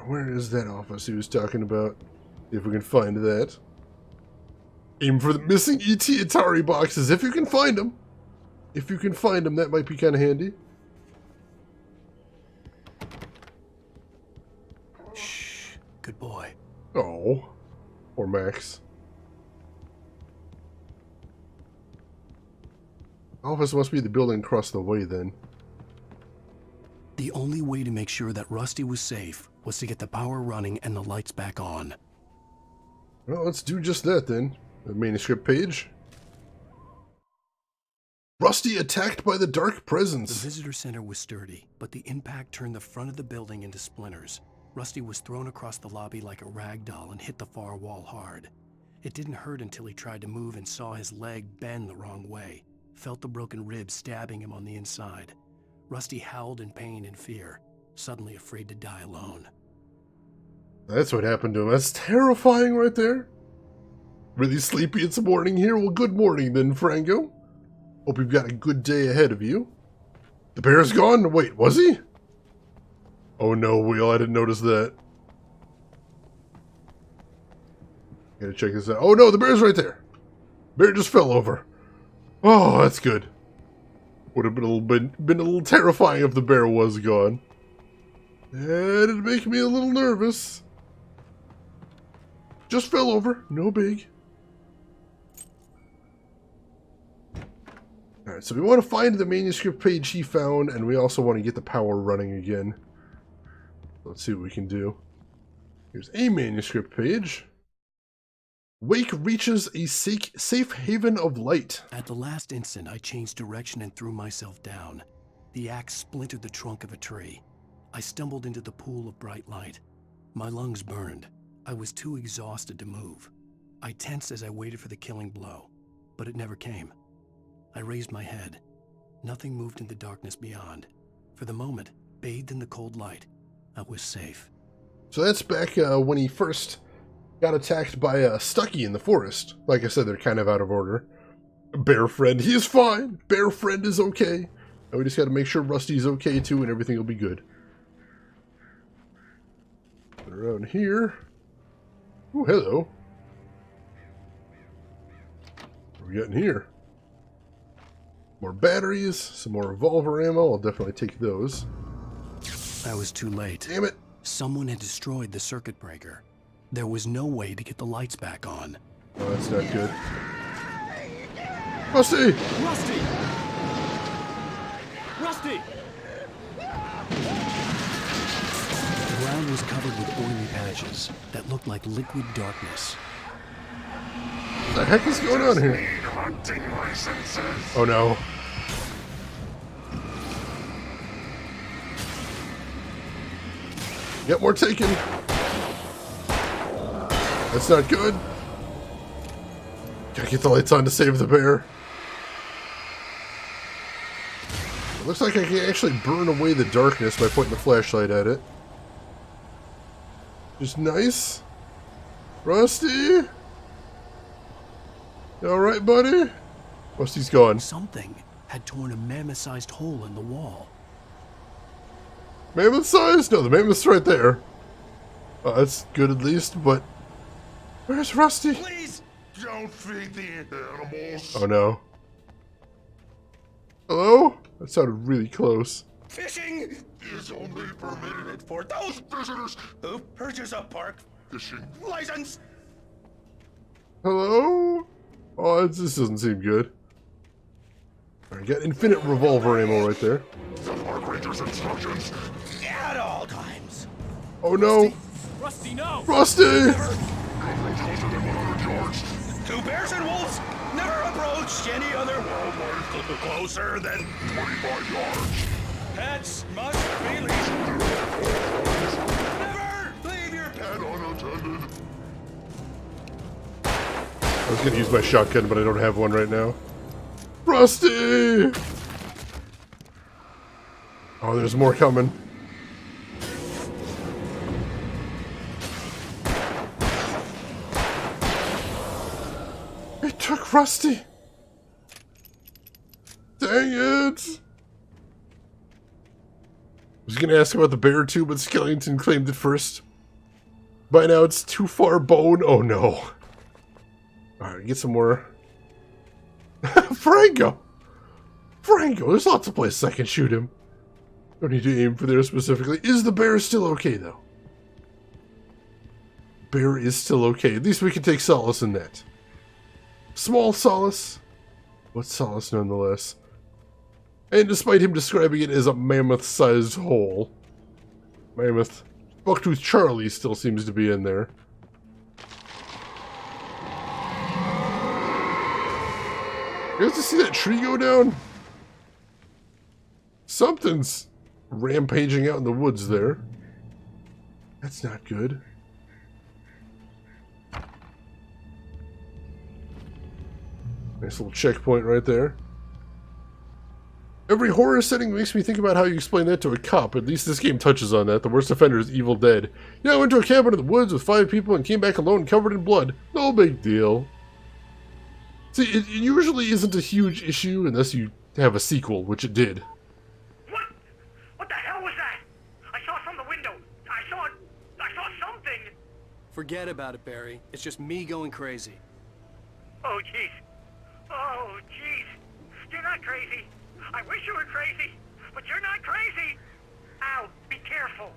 Where is that office he was talking about? See if we can find that. Aim for the missing ET Atari boxes, if you can find them. If you can find them, that might be kind of handy.
Shh. Good boy.
Oh. Poor Max. Office must be the building across the way, then.
The only way to make sure that Rusty was safe was to get the power running and the lights back on.
Well, let's do just that, then. The manuscript page. Rusty attacked by the dark presence.
The visitor center was sturdy, but the impact turned the front of the building into splinters. Rusty was thrown across the lobby like a rag doll and hit the far wall hard. It didn't hurt until he tried to move and saw his leg bend the wrong way. Felt the broken rib stabbing him on the inside. Rusty howled in pain and fear, suddenly afraid to die alone.
That's what happened to him. That's terrifying right there. Really sleepy it's morning here? Well, good morning then, Frango. Hope you've got a good day ahead of you. The bear's gone? Wait, was he? Oh no, Will, I didn't notice that. Gotta check this out. Oh no, the bear's right there. Bear just fell over. Oh, that's good. Would have been a little terrifying if the bear was gone. It'd make me a little nervous. Just fell over, no big. Alright, so we want to find the manuscript page he found, and we also want to get the power running again. Let's see what we can do. Here's a manuscript page. Wake reaches a safe haven of light.
At the last instant, I changed direction and threw myself down. The axe splintered the trunk of a tree. I stumbled into the pool of bright light. My lungs burned. I was too exhausted to move. I tensed as I waited for the killing blow, but it never came. I raised my head. Nothing moved in the darkness beyond. For the moment, bathed in the cold light, I was safe.
So that's back when he first got attacked by Stucky in the forest. Like I said, they're kind of out of order. Bear friend, he is fine. Bear friend is okay. And we just got to make sure Rusty's okay too, and everything will be good. Around here. Oh, hello. What we got in here? More batteries, some more revolver ammo. I'll definitely take those.
I was too late.
Damn it.
Someone had destroyed the circuit breaker. There was no way to get the lights back on.
Oh, that's not good. Rusty!
Rusty! Rusty!
The ground was covered with oily patches that looked like liquid darkness.
What the heck is going on here? Oh no. Get more taken. That's not good. Gotta get the lights on to save the bear. It looks like I can actually burn away the darkness by pointing the flashlight at it. Just nice. Rusty? You alright, buddy? Rusty's gone.
Something had torn a mammoth-sized hole in the wall.
Mammoth size? No, the mammoth's right there. That's good at least, but... Where's Rusty?
Please don't feed the animals.
Oh no. Hello? That sounded really close.
Fishing is only permitted for those visitors who purchase a park fishing license.
Hello? Oh, this doesn't seem good. Alright, got infinite revolver ammo right there.
The park ranger's instructions at all times.
Oh no!
Rusty, no!
Rusty!
Two bears and wolves never approached any other wildlife closer than 25 yards. Pets must be leashed. Never leave your pet unattended.
I was gonna use my shotgun, but I don't have one right now. Rusty! Oh, there's more coming. It took Rusty! Dang it! I was gonna ask about the bear too, but Skellington claimed it first. By now it's too far bone. Oh no. Alright, get some more. Franco! Franco, there's lots of places I can shoot him. Don't need to aim for there specifically. Is the bear still okay though? Bear is still okay. At least we can take solace in that. Small solace, but solace nonetheless. And despite him describing it as a mammoth-sized hole, Mammoth, Bucktooth Charlie still seems to be in there. You guys to see that tree go down? Something's rampaging out in the woods there. That's not good. Nice little checkpoint right there. Every horror setting makes me think about how you explain that to a cop. At least this game touches on that. The worst offender is Evil Dead. Yeah, I went to a cabin in the woods with 5 people and came back alone covered in blood. No big deal. See, it usually isn't a huge issue unless you have a sequel, which it did.
What the hell was that? I saw from the window. I saw something.
Forget about it, Barry. It's just me going crazy.
Oh, jeez. Oh, jeez. You're not crazy. I wish you were crazy, but you're not crazy. Ow, be careful.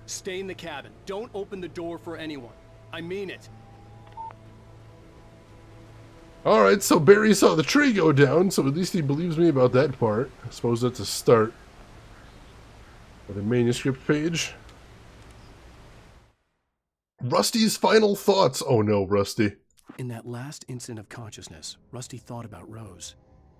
Stay in the cabin. Don't open the door for anyone. I mean it.
Alright, so Barry saw the tree go down, so at least he believes me about that part. I suppose that's a start. The manuscript page. Rusty's final thoughts. Oh no, Rusty.
In that last instant of consciousness, Rusty thought about Rose.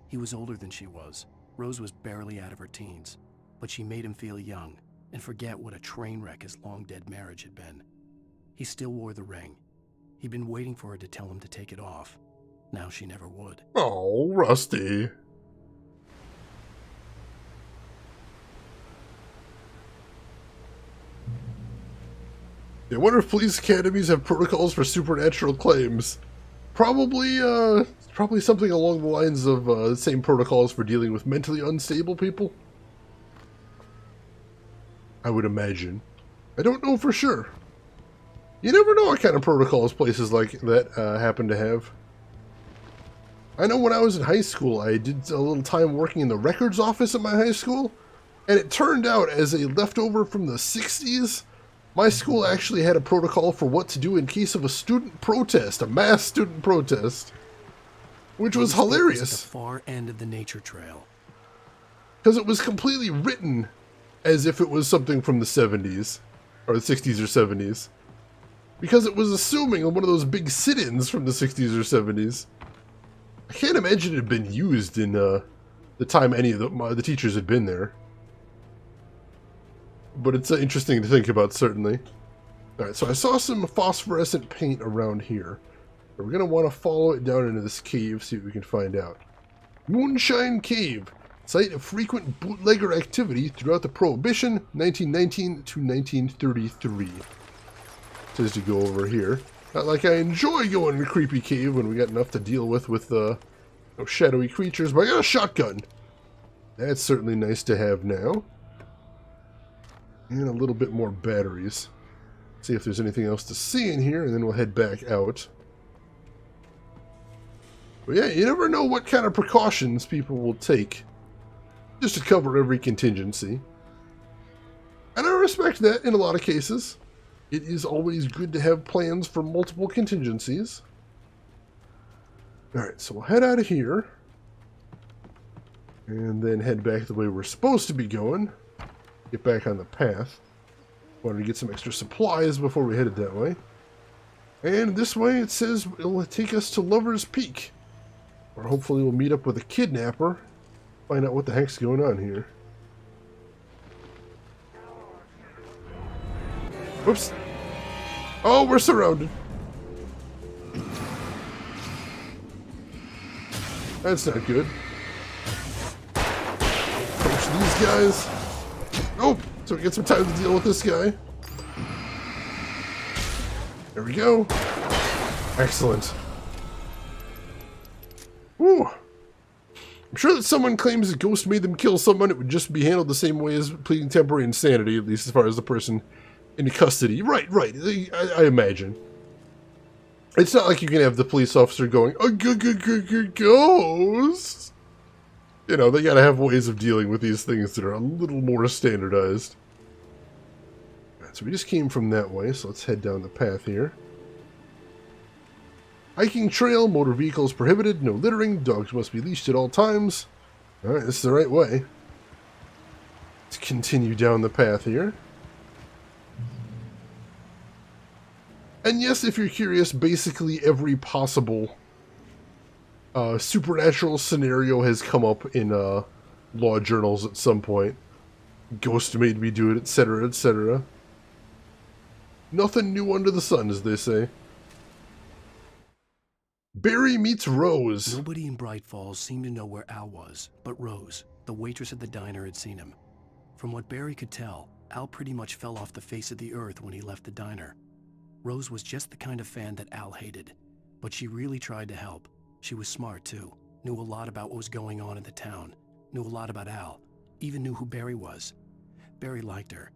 He was older than she was. Rose was barely out of her teens, but she made him feel young and forget what a train wreck his long-dead marriage had been. He still wore the ring. He'd been waiting for her to tell him to take it off. Now she never would.
Oh, Rusty. I wonder if police academies have protocols for supernatural claims. Probably something along the lines of the same protocols for dealing with mentally unstable people. I would imagine. I don't know for sure. You never know what kind of protocols places like that happen to have. I know when I was in high school, I did a little time working in the records office at my high school, and it turned out as a leftover from the 60s, my school actually had a protocol for what to do in case of a student protest, a mass student protest, which was hilarious.
At the far end of the nature trail.
Because it was completely written as if it was something from the 70s, or the 60s or 70s. Because it was assuming one of those big sit-ins from the 60s or 70s. I can't imagine it had been used in the time any of the teachers had been there. But it's interesting to think about, certainly. Alright, so I saw some phosphorescent paint around here. We're going to want to follow it down into this cave, see what we can find out. Moonshine Cave, site of frequent bootlegger activity throughout the Prohibition, 1919 to 1933. Says to go over here. Not like I enjoy going in a creepy cave when we got enough to deal with shadowy creatures, but I got a shotgun. That's certainly nice to have now. And a little bit more batteries. See if there's anything else to see in here, and then we'll head back out. But yeah, you never know what kind of precautions people will take just to cover every contingency. And I respect that in a lot of cases. It is always good to have plans for multiple contingencies. Alright, so we'll head out of here. And then head back the way we're supposed to be going. Get back on the path. Wanted to get some extra supplies before we headed that way. And this way it says it'll take us to Lover's Peak. Or hopefully we'll meet up with a kidnapper. Find out what the heck's going on here. Whoops. Oh, we're surrounded. That's not good. Approach these guys. Oh, so we get some time to deal with this guy. There we go. Excellent. Woo. I'm sure that someone claims a ghost made them kill someone, it would just be handled the same way as pleading temporary insanity, at least as far as the person in custody. Right. I imagine. It's not like you can have the police officer going, a ghost. You know, they gotta have ways of dealing with these things that are a little more standardized. Alright, so we just came from that way, so let's head down the path here. Hiking trail, motor vehicles prohibited, no littering, dogs must be leashed at all times. Alright, this is the right way. Let's continue down the path here. And yes, if you're curious, basically every possible supernatural scenario has come up in law journals at some point. Ghost made me do it, etc., etc. Nothing new under the sun, as they say. Barry meets Rose.
Nobody in Bright Falls seemed to know where Al was, but Rose, the waitress at the diner, had seen him. From what Barry could tell, Al pretty much fell off the face of the earth when he left the diner. Rose was just the kind of fan that Al hated, but she really tried to help. She was smart, too. Knew a lot about what was going on in the town. Knew a lot about Al. Even knew who Barry was. Barry liked her.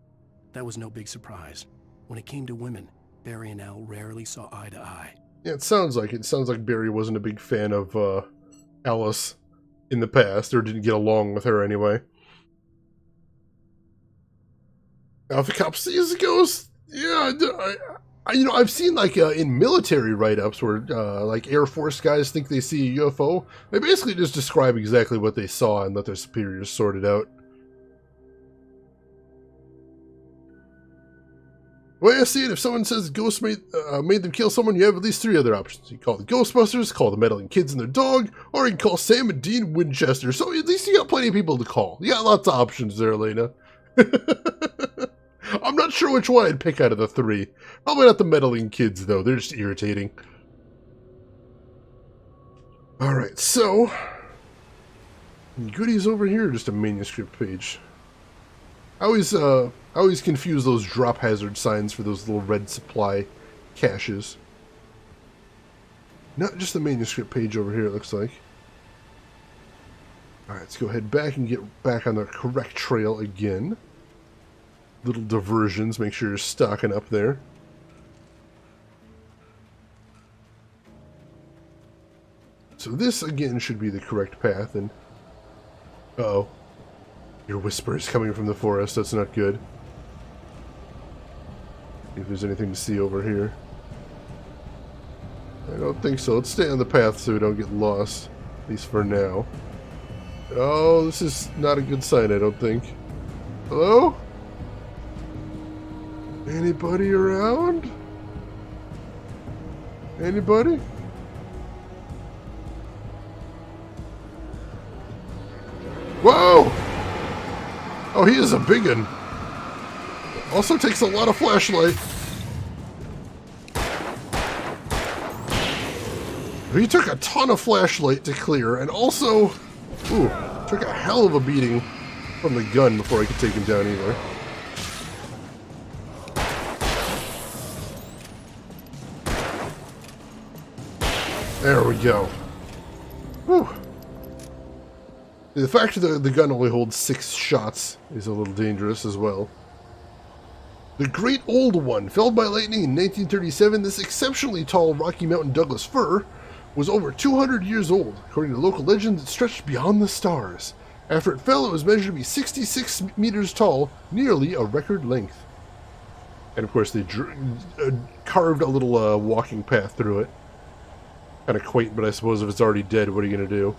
That was no big surprise. When it came to women, Barry and Al rarely saw eye to eye.
Yeah, it sounds like it. It sounds like Barry wasn't a big fan of Alice in the past, or didn't get along with her anyway. Now, if a cop sees a ghost, yeah, I've seen like in military write-ups where like Air Force guys think they see a UFO. They basically just describe exactly what they saw and let their superiors sort it out. The way I see it, if someone says ghosts made them kill someone, you have at least 3 other options. You call the Ghostbusters, call the meddling kids and their dog, or you can call Sam and Dean Winchester. So at least you got plenty of people to call. You got lots of options there, Elena. I'm not sure which one I'd pick out of the 3. Probably not the meddling kids, though. They're just irritating. Alright, so... goodies over here, just a manuscript page. I always confuse those drop hazard signs for those little red supply caches. Not just the manuscript page over here, it looks like. Alright, let's go ahead back and get back on the correct trail again. Little diversions, make sure you're stocking up there. So this, again, should be the correct path, and... uh-oh. Your whisper is coming from the forest, that's not good. See if there's anything to see over here. I don't think so. Let's stay on the path so we don't get lost, at least for now. Oh, this is not a good sign, I don't think. Hello? Anybody around? Anybody? Whoa! Oh, he is a big one. Also takes a lot of flashlight. He took a ton of flashlight to clear, and also, ooh, took a hell of a beating from the gun before I could take him down either. There we go. Whew. The fact that the gun only holds 6 shots is a little dangerous as well. The Great Old One, felled by lightning in 1937, this exceptionally tall Rocky Mountain Douglas fir was over 200 years old. According to local legend, it stretched beyond the stars. After it fell, it was measured to be 66 meters tall, nearly a record length. And of course, they carved a little walking path through it. Kind of quaint, but I suppose if it's already dead, what are you going to do?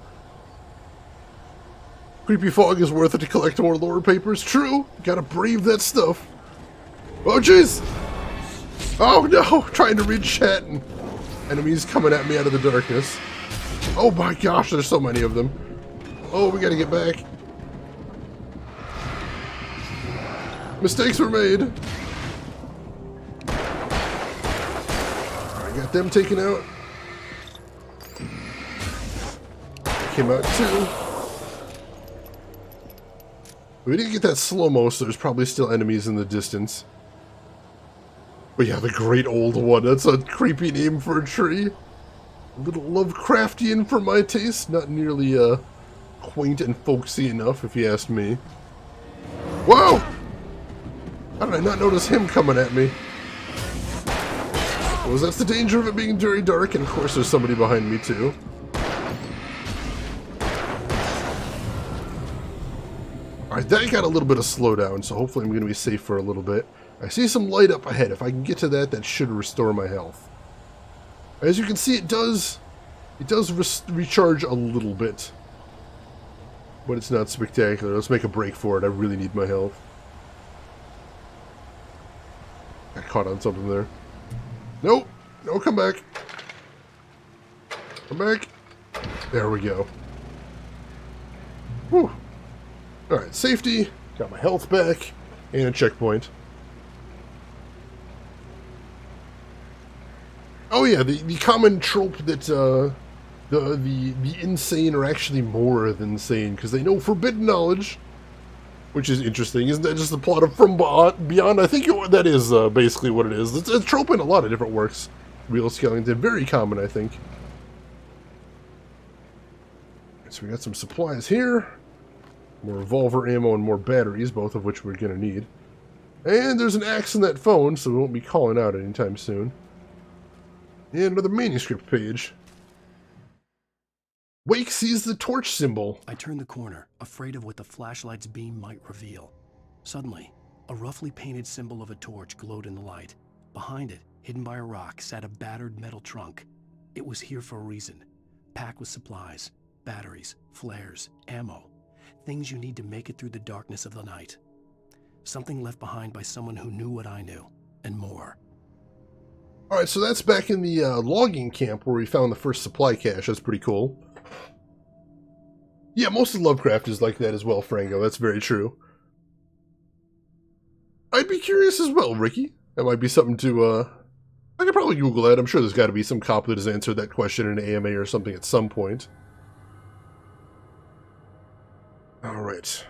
Creepy fog is worth it to collect more lore papers. True, gotta brave that stuff. Oh jeez! Oh no! Trying to read chat and enemies coming at me out of the darkness. Oh my gosh, there's so many of them. Oh, we gotta get back. Mistakes were made. I got them taken out. Came out too. We didn't get that slow-mo, so there's probably still enemies in the distance. But yeah, the Great Old One. That's a creepy name for a tree. A little Lovecraftian for my taste. Not nearly quaint and folksy enough, if you ask me. Whoa! How did I not notice him coming at me? Well, that's the danger of it being very dark, and of course there's somebody behind me too. Alright, that got a little bit of slowdown, so hopefully I'm going to be safe for a little bit. I see some light up ahead. If I can get to that, that should restore my health. As you can see, it does recharge a little bit. But it's not spectacular. Let's make a break for it. I really need my health. Got caught on something there. Nope. No, come back. Come back. There we go. Whew. Alright, safety. Got my health back. And a checkpoint. Oh yeah, the common trope that the insane are actually more than sane because they know forbidden knowledge, which is interesting. Isn't that just the plot of From Beyond? I think that is basically what it is. It's a trope in a lot of different works. Real Skellington, very common, I think. So we got some supplies here, more revolver ammo and more batteries, both of which we're gonna need. And there's an axe in that phone, so we won't be calling out anytime soon. And another manuscript page. Wake sees the torch symbol.
I turned the corner, afraid of what the flashlight's beam might reveal. Suddenly, a roughly painted symbol of a torch glowed in the light. Behind it, hidden by a rock, sat a battered metal trunk. It was here for a reason. Packed with supplies, batteries, flares, ammo. Things you need to make it through the darkness of the night. Something left behind by someone who knew what I knew, and more.
Alright, so that's back in the logging camp where we found the first supply cache. That's pretty cool. Yeah, most of Lovecraft is like that as well, Frango. That's very true. I'd be curious as well, Ricky. That might be something to, I could probably Google that. I'm sure there's got to be some cop that has answered that question in an AMA or something at some point. Alright.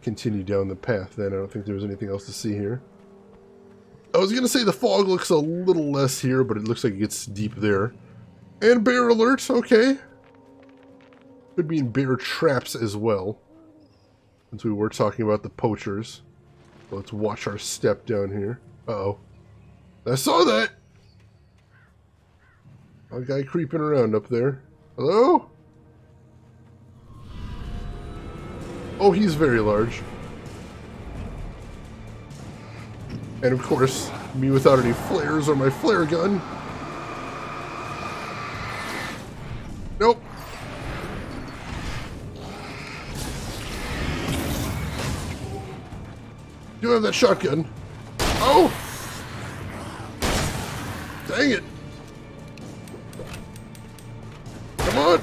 Continue down the path then. I don't think there was anything else to see here. I was going to say the fog looks a little less here, but it looks like it gets deep there. And bear alert, okay. Could be in bear traps as well. Since we were talking about the poachers. Let's watch our step down here. Uh-oh. I saw that! A guy creeping around up there. Hello? Oh, he's very large. And of course, me without any flares or my flare gun. Nope. Do have that shotgun. Oh! Dang it! Come on!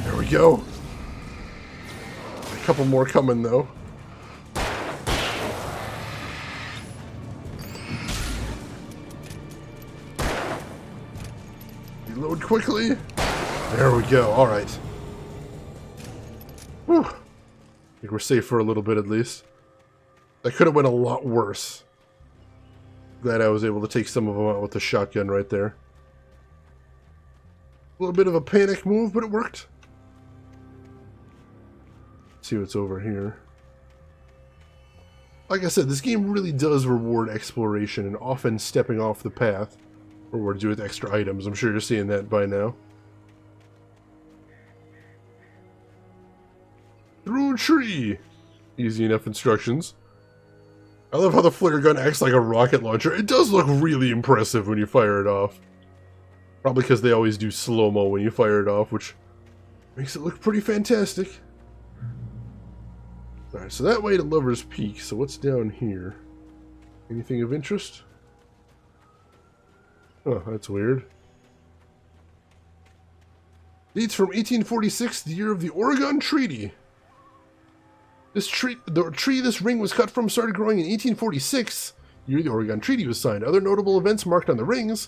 There we go. A couple more coming though. Reload quickly. There we go. All right. Whew. I think we're safe for a little bit at least. That could have went a lot worse. Glad I was able to take some of them out with the shotgun right there. A little bit of a panic move, but it worked. Let's see what's over here. Like I said, this game really does reward exploration and often stepping off the path rewards you with extra items. I'm sure you're seeing that by now. Through a tree. Easy enough instructions. I love how the flare gun acts like a rocket launcher. It does look really impressive when you fire it off. Probably because they always do slow-mo when you fire it off, which makes it look pretty fantastic. Alright, so that way to Lover's Peak. So what's down here? Anything of interest? Oh, that's weird. Dates from 1846, the year of the Oregon Treaty. The tree this ring was cut from started growing in 1846, the year the Oregon Treaty was signed. Other notable events marked on the rings: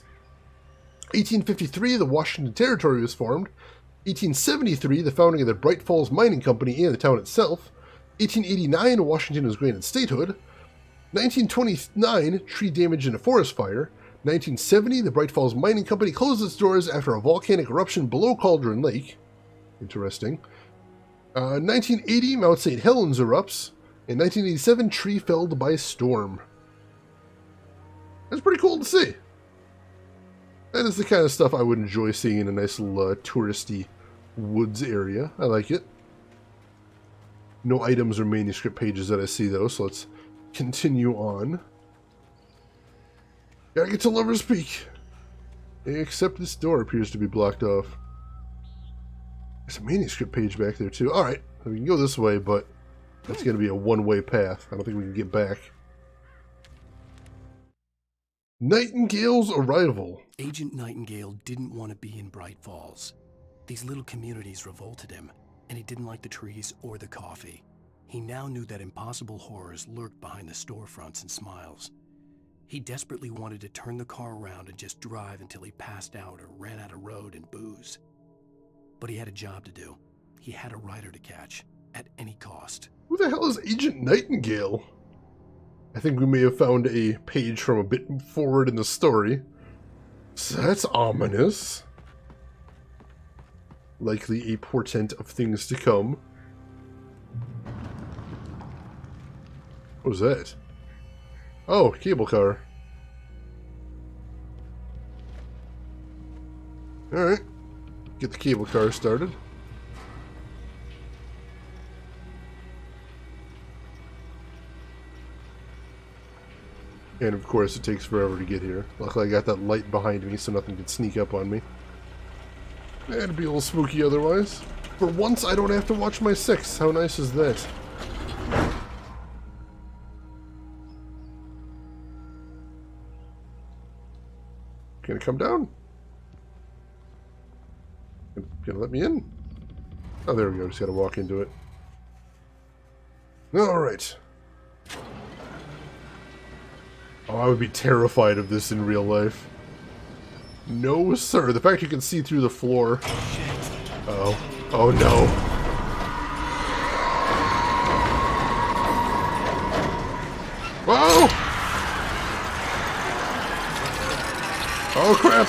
1853, the Washington Territory was formed. 1873, the founding of the Bright Falls Mining Company and the town itself. 1889, Washington was granted statehood. 1929, tree damage in a forest fire. 1970, the Bright Falls Mining Company closed its doors after a volcanic eruption below Cauldron Lake. Interesting. 1980, Mount St. Helens erupts. In 1987, tree felled by storm. That's pretty cool to see. That is the kind of stuff I would enjoy seeing in a nice little touristy woods area. I like it. No items or manuscript pages that I see though, so let's continue on. Gotta get to Lover's Peak. Except this door appears to be blocked off. There's a manuscript page back there too. Alright, we can go this way, but that's gonna be a one-way path. I don't think we can get back. Nightingale's arrival.
Agent Nightingale didn't want to be in Bright Falls. These little communities revolted him, and he didn't like the trees or the coffee. He now knew that impossible horrors lurked behind the storefronts and smiles. He desperately wanted to turn the car around and just drive until he passed out or ran out of road and booze. But he had a job to do. He had a rider to catch, at any cost.
Who the hell is Agent Nightingale? I think we may have found a page from a bit forward in the story. So that's ominous. Likely a portent of things to come. What was that? Oh, cable car. Alright. Get the cable car started. And of course it takes forever to get here. Luckily I got that light behind me so nothing can sneak up on me. It'd be a little spooky otherwise. For once I don't have to watch my 6. How nice is that? Gonna come down? Gonna let me in? Oh, there we go. Just gotta walk into it. Alright. Oh, I would be terrified of this in real life. No, sir. The fact you can see through the floor. Oh. Oh, no. Whoa! Oh, crap.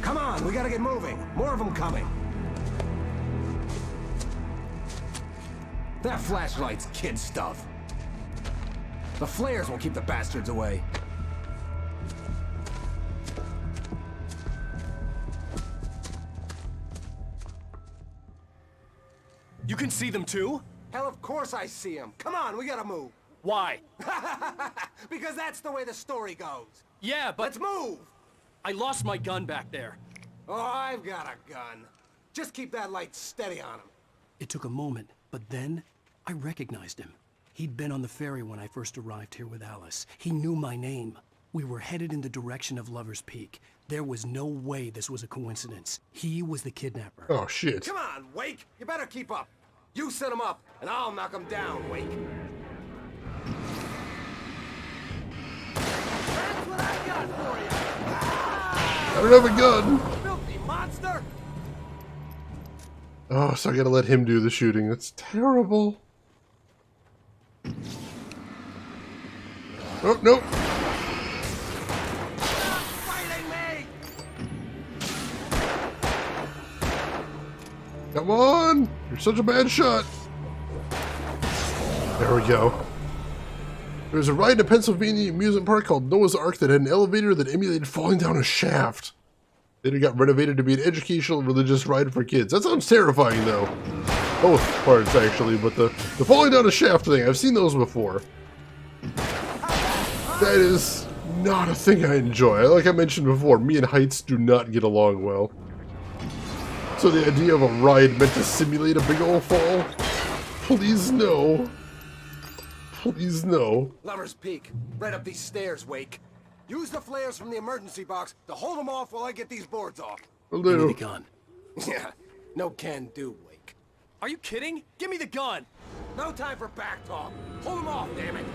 Come on, we gotta get moving. More of them coming. That flashlight's kid stuff. The flares will keep the bastards away.
You can see them too?
Hell, of course I see them. Come on, we gotta move.
Why?
Because that's the way the story goes.
Yeah, but...
Let's move!
I lost my gun back there.
Oh, I've got a gun. Just keep that light steady on him.
It took a moment, but then I recognized him. He'd been on the ferry when I first arrived here with Alice. He knew my name. We were headed in the direction of Lover's Peak. There was no way this was a coincidence. He was the kidnapper.
Oh, shit.
Come on, Wake. You better keep up. You set him up, and I'll knock him down, Wake. That's what I got for you.
I don't have a gun.
Filthy monster.
Oh, so I gotta let him do the shooting. That's terrible. Oh, nope. Come on! You're such a bad shot. There we go. There was a ride in a Pennsylvania amusement park called Noah's Ark that had an elevator that emulated falling down a shaft. Later got renovated to be an educational religious ride for kids. That sounds terrifying, though. Both parts, actually, but the falling down a shaft thing, I've seen those before. That is not a thing I enjoy. Like I mentioned before, me and heights do not get along well. So the idea of a ride meant to simulate a big old fall? Please no. Please no.
Lover's Peak. Right up these stairs, Wake. Use the flares from the emergency box to hold them off while I get these boards off.
Give me the gun.
Yeah, no can do, Wake.
Are you kidding? Give me the gun!
No time for back talk. Hold them off, damn it.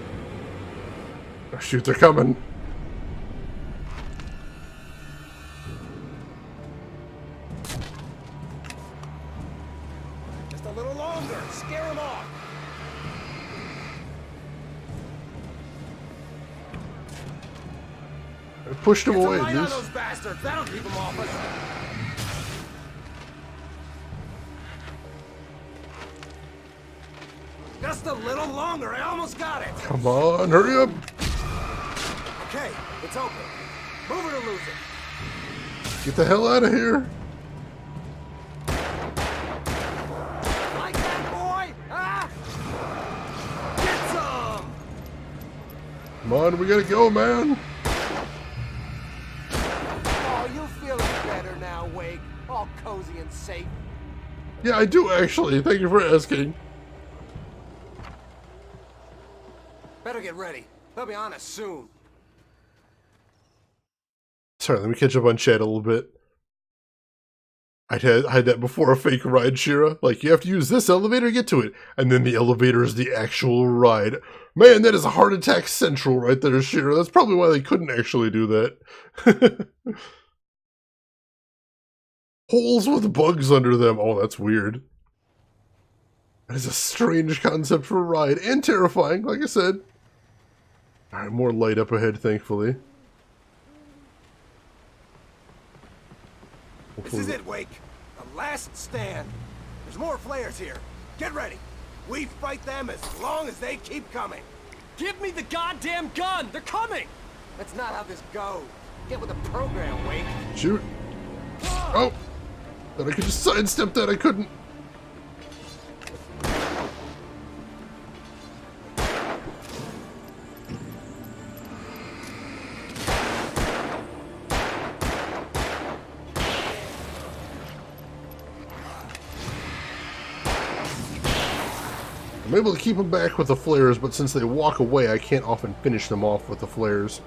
Oh, shoot, they're coming.
Just a little longer. Scare them off.
I pushed him away,
Get
dude.
those bastards. That'll keep them off us. Just a little longer. I almost got it.
Come on, hurry up.
Okay, it's open. Move it or lose it.
Get the hell out of here.
Like that, boy? Ah! Get some!
Come on, we gotta go, man.
Oh, you feeling better now, Wake? All cozy and safe.
Yeah, I do, actually. Thank you for asking.
Better get ready. They'll be on us soon.
Sorry, let me catch up on chat a little bit. I had that before, a fake ride, Shira. Like, you have to use this elevator to get to it, and then the elevator is the actual ride. Man, that is a heart attack central right there, Shira. That's probably why they couldn't actually do that. Holes with bugs under them. Oh, that's weird. That is a strange concept for a ride, and terrifying, like I said. Alright, more light up ahead, thankfully.
This is it, Wake. The last stand. There's more flares here. Get ready. We fight them as long as they keep coming.
Give me the goddamn gun! They're coming!
That's not how this goes. Get with the program, Wake.
Shoot. Oh! Thought I could just sidestep that, I couldn't. I'm able to keep them back with the flares, but since they walk away, I can't often finish them off with the flares.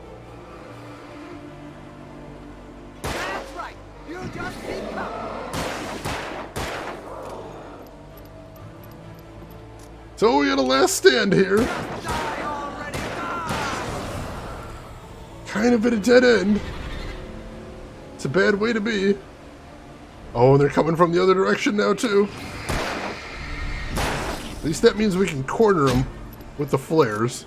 That's right. You just keep coming.
So we got a last stand here. Kind of at a dead end. It's a bad way to be. Oh, and they're coming from the other direction now, too. At least that means we can corner them with the flares.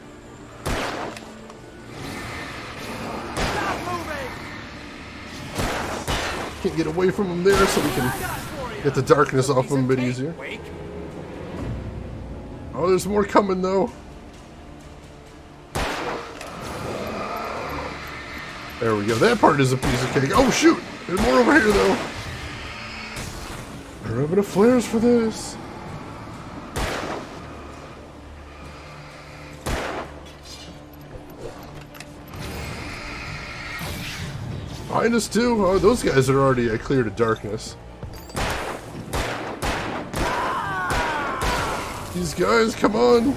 Can't get away from them there, so we can get the darkness off them a bit easier. Oh, there's more coming, though. There we go. That part is a piece of cake. Oh, shoot! There's more over here, though. I don't have enough flares for this. Behind us, too. Oh, those guys are already clear to darkness. These guys, come on.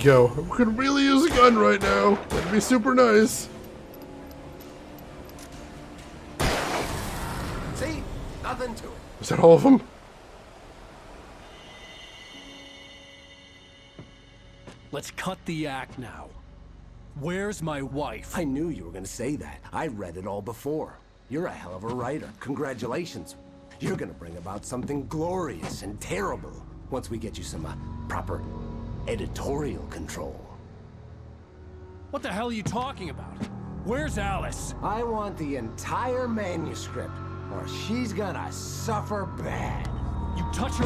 go. We could really use a gun right now. That'd be super nice.
See? Nothing to it.
Is that all of them?
Let's cut the act now. Where's my wife?
I knew you were gonna say that. I read it all before. You're a hell of a writer. Congratulations. You're gonna bring about something glorious and terrible once we get you some proper editorial control.
What the hell are you talking about? Where's Alice?
I want the entire manuscript, or she's gonna suffer bad.
You touch her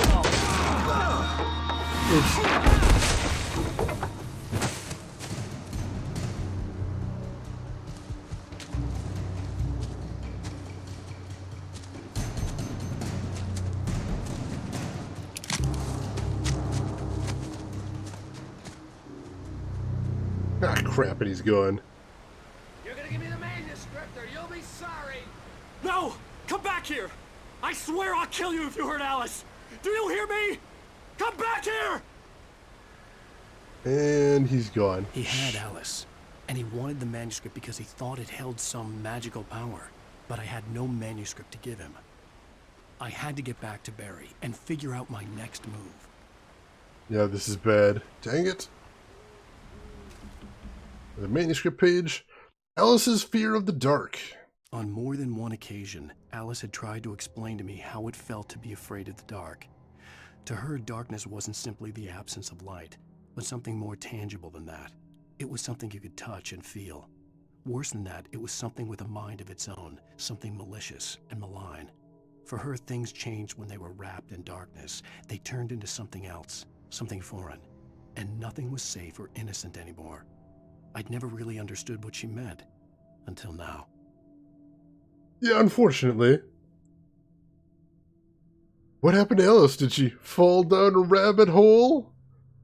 Ah, crap, and he's gone.
You're gonna give me the manuscript or you'll be sorry. No! Come back here! I swear I'll kill you if you hurt Alice! Do you hear me? Come back here!
And he's gone.
He had Alice, and he wanted the manuscript because he thought it held some magical power, but I had no manuscript to give him. I had to get back to Barry and figure out my next move.
Yeah, this is bad. Dang it. The manuscript page. Alice's fear of the dark.
On more than one occasion, Alice had tried to explain to me how it felt to be afraid of the dark. To her, darkness wasn't simply the absence of light, but something more tangible than that. It was something you could touch and feel. Worse than that, it was something with a mind of its own, something malicious and malign. For her, things changed when they were wrapped in darkness. They turned into something else, something foreign, and nothing was safe or innocent anymore. I'd never really understood what she meant, until now.
Yeah, unfortunately. What happened to Alice? Did she fall down a rabbit hole?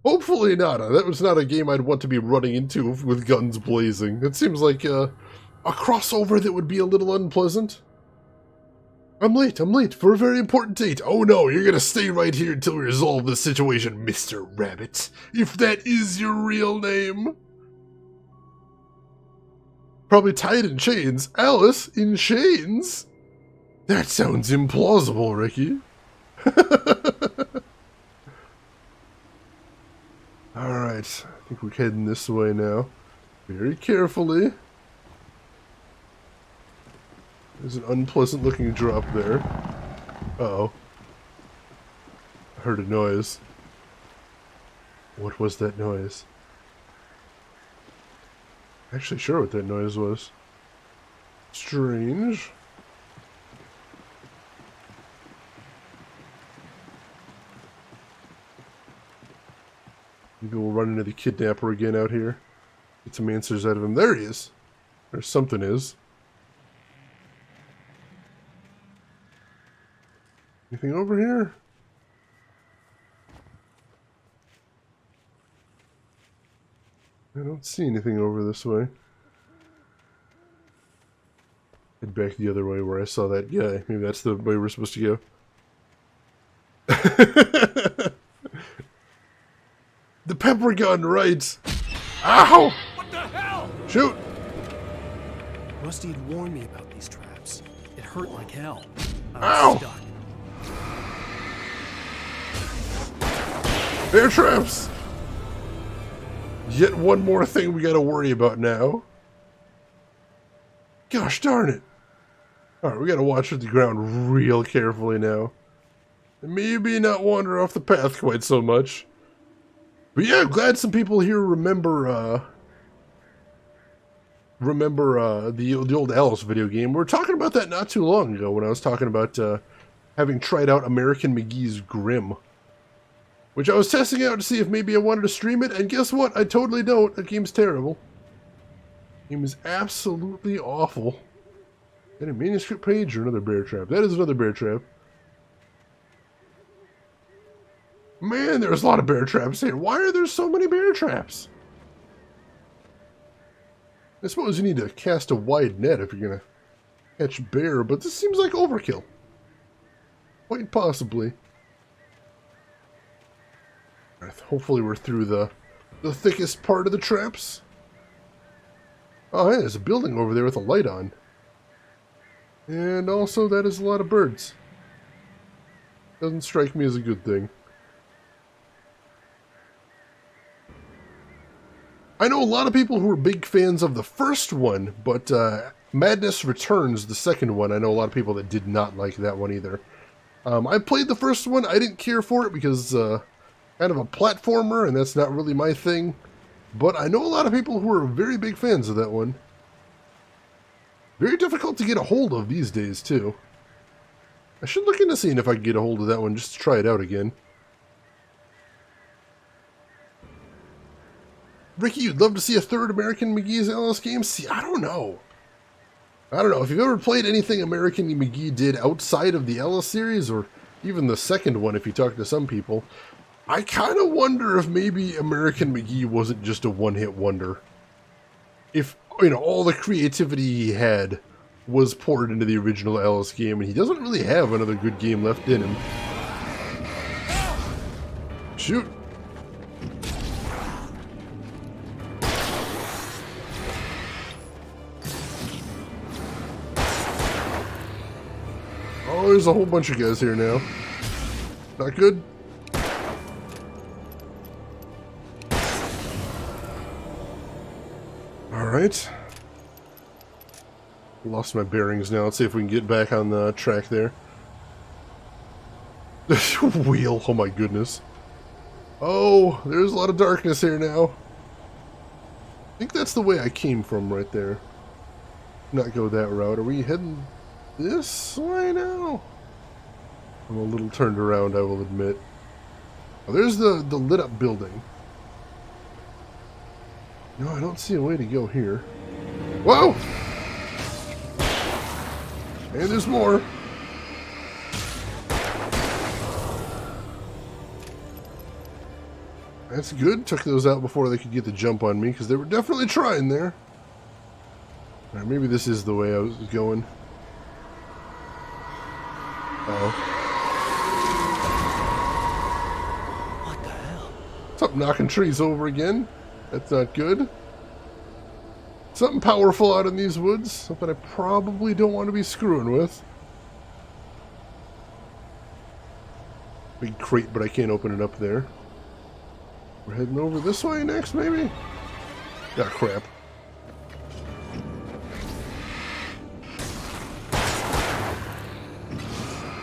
Hopefully not. That was not a game I'd want to be running into with guns blazing. It seems like a crossover that would be a little unpleasant. I'm late for a very important date. Oh no, you're gonna stay right here until we resolve this situation, Mr. Rabbit. If that is your real name. Probably tied in chains. Alice in chains? That sounds implausible, Ricky. Alright, I think we're heading this way now. Very carefully. There's an unpleasant looking drop there. Uh-oh. I heard a noise. What was that noise? Actually sure what that noise was. Strange. Maybe we'll run into the kidnapper again out here. Get some answers out of him. There he is. Or something is. Anything over here? I don't see anything over this way. Head back the other way where I saw that guy. Maybe that's the way we're supposed to go. The pepper gun, right? Ow!
What the hell?
Shoot!
Rusty had warned me about these traps. It hurt like hell.
Ow!
Stuck.
Bear traps! Yet one more thing we gotta worry about now. Gosh darn it. Alright, we gotta watch the ground real carefully now. And maybe not wander off the path quite so much. But yeah, I'm glad some people here remember the old Alice video game. We were talking about that not too long ago when I was talking about having tried out American McGee's Grimm. Which I was testing out to see if maybe I wanted to stream it, and guess what? I totally don't. That game's terrible. The game is absolutely awful. Is that a manuscript page or another bear trap? That is another bear trap. Man, there's a lot of bear traps here. Why are there so many bear traps? I suppose you need to cast a wide net if you're gonna catch bear, but this seems like overkill. Quite possibly. Hopefully we're through the the thickest part of the traps. Oh, hey, there's a building over there with a light on. And also, that is a lot of birds. Doesn't strike me as a good thing. I know a lot of people who are big fans of the first one, but Madness Returns, the second one, I know a lot of people that did not like that one either. I played the first one. I didn't care for it because kind of a platformer, and that's not really my thing. But I know a lot of people who are very big fans of that one. Very difficult to get a hold of these days, too. I should look into seeing if I can get a hold of that one just to try it out again. Ricky, you'd love to see a third American McGee's Alice game? See, I don't know. I don't know. If you've ever played anything American McGee did outside of the Alice series, or even the second one if you talk to some people, I kind of wonder if maybe American McGee wasn't just a one-hit wonder. If, you know, all the creativity he had was poured into the original Alice game, and he doesn't really have another good game left in him. Shoot. Oh, there's a whole bunch of guys here now. Not good? Alright. Lost my bearings now. Let's see if we can get back on the track there. Wheel, oh my goodness. Oh, there's a lot of darkness here now. I think that's the way I came from right there. Not go that route. Are we heading this way now? I'm a little turned around, I will admit. Oh, there's the lit up building. No, I don't see a way to go here. Whoa! And there's more. That's good. Took those out before they could get the jump on me, because they were definitely trying there. Alright, maybe this is the way I was going. Uh-oh. What the hell? Something knocking trees over again. That's not good. Something powerful out in these woods. Something I probably don't want to be screwing with. Big crate, but I can't open it up there. We're heading over this way next, maybe? Ah, crap.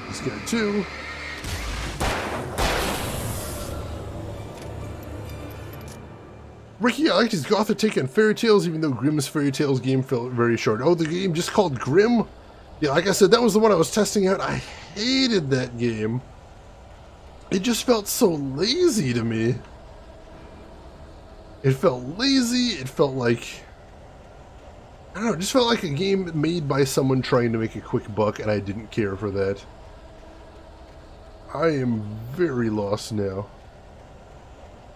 This guy too. Ricky, I liked his gothic take on fairy tales, even though Grimm's fairy tales game felt very short. Oh, the game just called Grimm? Yeah, like I said, that was the one I was testing out. I hated that game. It just felt so lazy to me. It felt lazy, it felt like... I don't know, it just felt like a game made by someone trying to make a quick buck, and I didn't care for that. I am very lost now.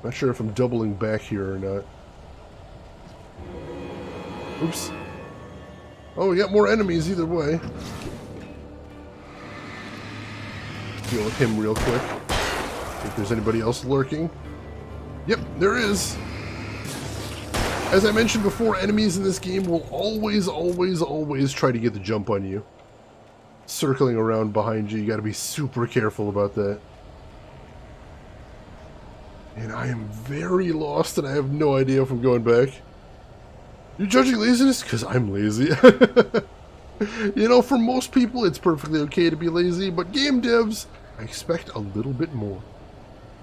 Not sure if I'm doubling back here or not. Oops. Oh, we got more enemies either way. Deal with him real quick. See if there's anybody else lurking. Yep, there is. As I mentioned before, enemies in this game will always try to get the jump on you. Circling around behind you, you gotta be super careful about that. And I am very lost and I have no idea if I'm going back. You're judging laziness? Because I'm lazy. You know, for most people it's perfectly okay to be lazy, but game devs, I expect a little bit more.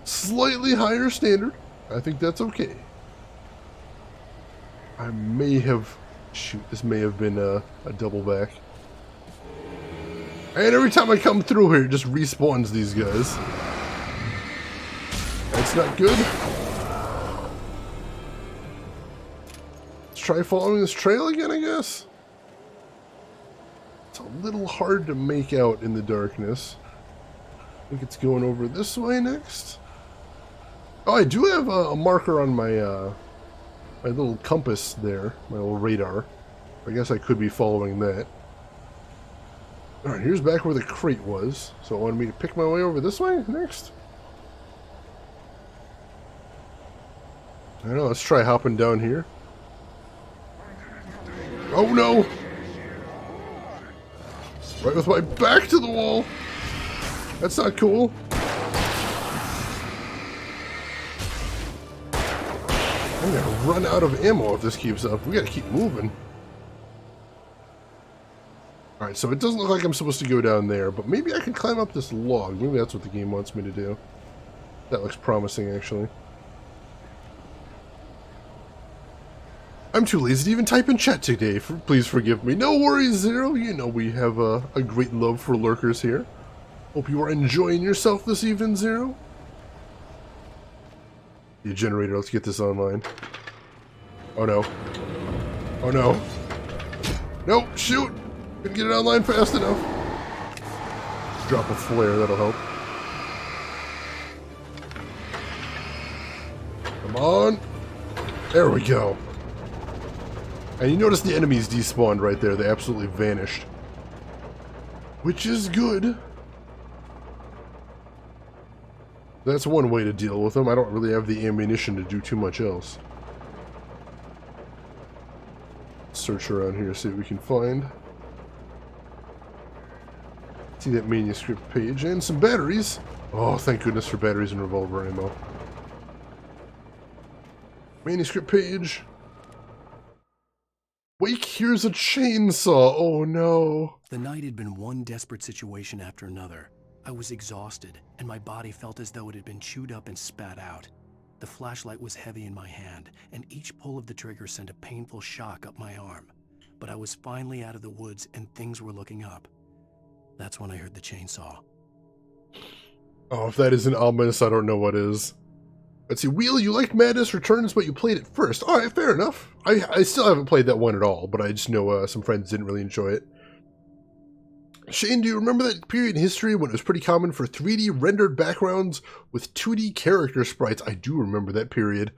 Slightly higher standard. I think that's okay. I may have... Shoot, this may have been a double back. And every time I come through here, it just respawns these guys. That's not good. Let's try following this trail again, I guess. It's a little hard to make out in the darkness. I think it's going over this way next. Oh, I do have a marker on my my little compass there, my little radar. I guess I could be following that. Alright, here's back where the crate was. So it wanted me to pick my way over this way next. I don't know, let's try hopping down here. Oh no! Right with my back to the wall! That's not cool. I'm gonna run out of ammo if this keeps up. We gotta keep moving. Alright, so it doesn't look like I'm supposed to go down there, but maybe I can climb up this log. Maybe that's what the game wants me to do. That looks promising, actually. I'm too lazy to even type in chat today. Please forgive me. No worries, Zero. You know we have a great love for lurkers here. Hope you are enjoying yourself this evening, Zero. The generator, let's get this online. Oh no. Oh no. Nope, shoot! Couldn't get it online fast enough. Drop a flare, that'll help. Come on. There we go. And you notice the enemies despawned right there. They absolutely vanished. Which is good. That's one way to deal with them. I don't really have the ammunition to do too much else. Search around here, see what we can find. See that manuscript page and some batteries. Oh, thank goodness for batteries and revolver ammo. Manuscript page. Wake, here's a chainsaw. Oh no.
The night had been one desperate situation after another. I was exhausted, and my body felt as though it had been chewed up and spat out. The flashlight was heavy in my hand, and each pull of the trigger sent a painful shock up my arm. But I was finally out of the woods, and things were looking up. That's when I heard the chainsaw.
Oh, if that isn't ominous, I don't know what is. Let's see, Wheel, you liked Madness Returns, but you played it first. Alright, fair enough. I still haven't played that one at all, but I just know some friends didn't really enjoy it. Shane, do you remember that period in history when it was pretty common for 3D rendered backgrounds with 2D character sprites? I do remember that period.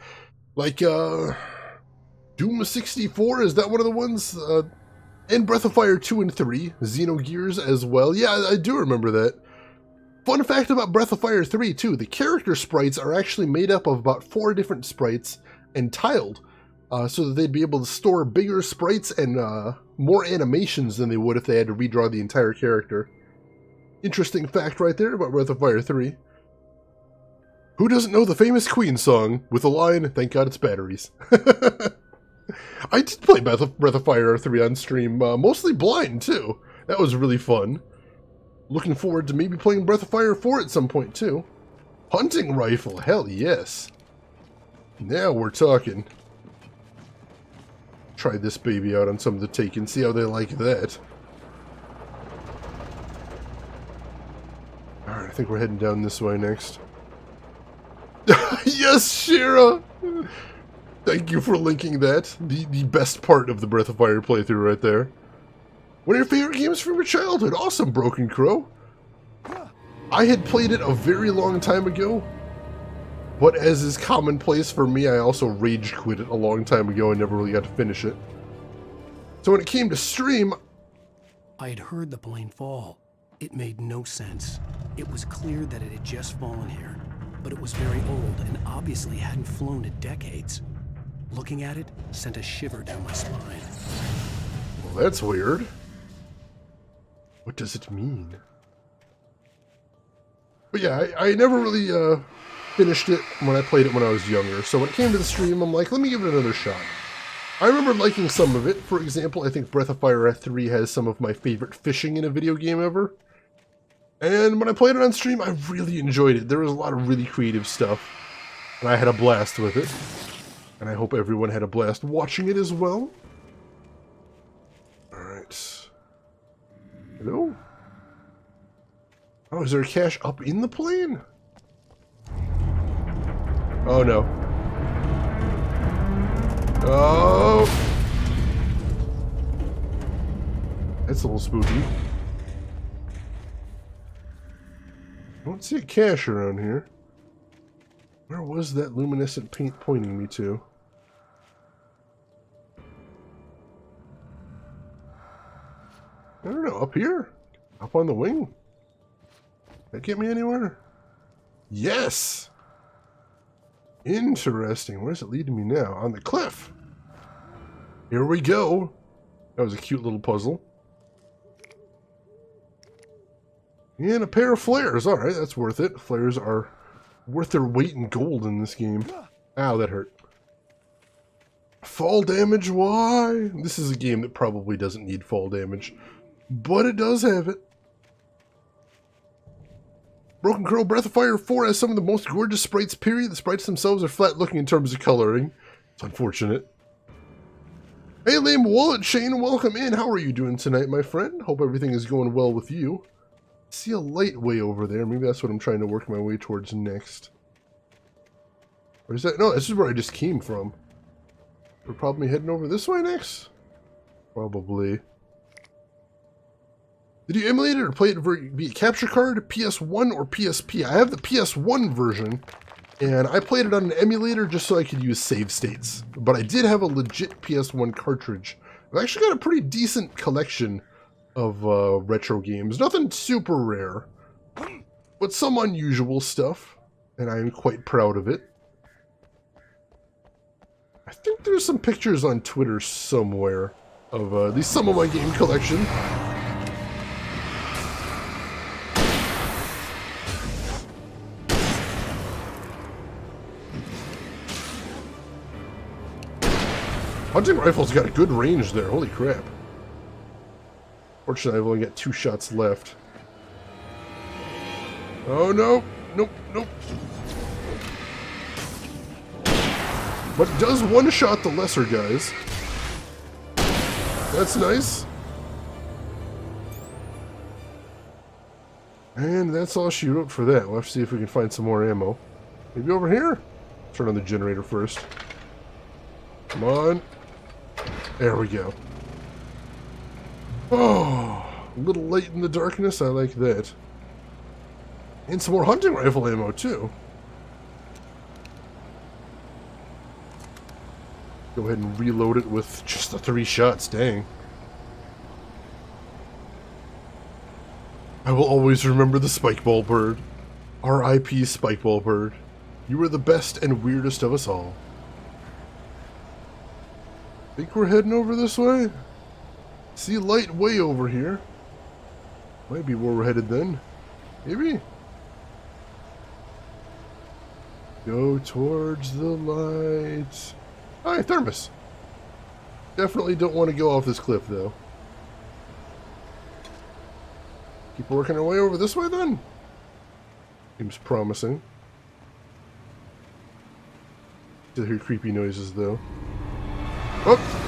Like, Doom 64, is that one of the ones? And Breath of Fire 2 and 3, Xenogears as well. Yeah, I do remember that. Fun fact about Breath of Fire 3, too. The character sprites are actually made up of about 4 different sprites and tiled, so that they'd be able to store bigger sprites and more animations than they would if they had to redraw the entire character. Interesting fact right there about Breath of Fire 3. Who doesn't know the famous Queen song with the line, "Thank God it's batteries"? I did play Breath of Fire 3 on stream, mostly blind, too. That was really fun. Looking forward to maybe playing Breath of Fire 4 at some point, too. Hunting rifle, hell yes. Now we're talking. Try this baby out on some of the Taken, see how they like that. Alright, I think we're heading down this way next. Yes, Shira! Thank you for linking that. The best part of the Breath of Fire playthrough right there. One of your favorite games from your childhood. Awesome, Broken Crow. I had played it a very long time ago, but as is commonplace for me, I also rage quit it a long time ago and never really got to finish it. So when it came to stream,
I had heard the plane fall. It made no sense. It was clear that it had just fallen here, but it was very old and obviously hadn't flown in decades. Looking at it sent a shiver down my spine.
Well, that's weird. What does it mean? But yeah, I never really finished it when I played it when I was younger, so when it came to the stream, I'm like, let me give it another shot. I remember liking some of it. For example, I think Breath of Fire 3 has some of my favorite fishing in a video game ever. And when I played it on stream, I really enjoyed it. There was a lot of really creative stuff, and I had a blast with it. And I hope everyone had a blast watching it as well. Alright. Hello? Oh, is there a cache up in the plane? Oh no. Oh! That's a little spooky. I don't see a cache around here. Where was that luminescent paint pointing me to? I don't know, up here? Up on the wing? That get me anywhere? Yes! Interesting. Where's it leading me now? On the cliff. Here we go. That was a cute little puzzle. And a pair of flares. Alright, that's worth it. Flares are worth their weight in gold in this game. Ow, that hurt. Fall damage, why? This is a game that probably doesn't need fall damage, but it does have it. Broken Crow Breath of Fire 4 has some of the most gorgeous sprites, period. The sprites themselves are flat looking in terms of coloring. It's unfortunate. Hey, Lame Wallet Shane, welcome in. How are you doing tonight, my friend? Hope everything is going well with you. I see a light way over there. Maybe that's what I'm trying to work my way towards next. Or is that? No, this is where I just came from. We're probably heading over this way next? Probably. Did you emulate it or play it via capture card, PS1 or PSP? I have the PS1 version, and I played it on an emulator just so I could use save states. But I did have a legit PS1 cartridge. I've actually got a pretty decent collection of retro games. Nothing super rare, but some unusual stuff, and I am quite proud of it. I think there's some pictures on Twitter somewhere of at least some of my game collection. Hunting rifle's got a good range there, holy crap. Fortunately, I've only got 2 shots left. Oh no! Nope, nope. But it does one-shot the lesser guys. That's nice. And that's all she wrote for that. We'll have to see if we can find some more ammo. Maybe over here? Turn on the generator first. Come on. There we go. Oh, a little light in the darkness. I like that. And some more hunting rifle ammo, too. Go ahead and reload it with just the 3 shots, dang. I will always remember the Spikeball Bird. R.I.P. Spikeball Bird. You were the best and weirdest of us all. Think we're heading over this way? See light way over here. Might be where we're headed then. Maybe? Go towards the light. Hi, thermos. Definitely don't want to go off this cliff, though. Keep working our way over this way, then? Seems promising. Still hear creepy noises, though. Oh!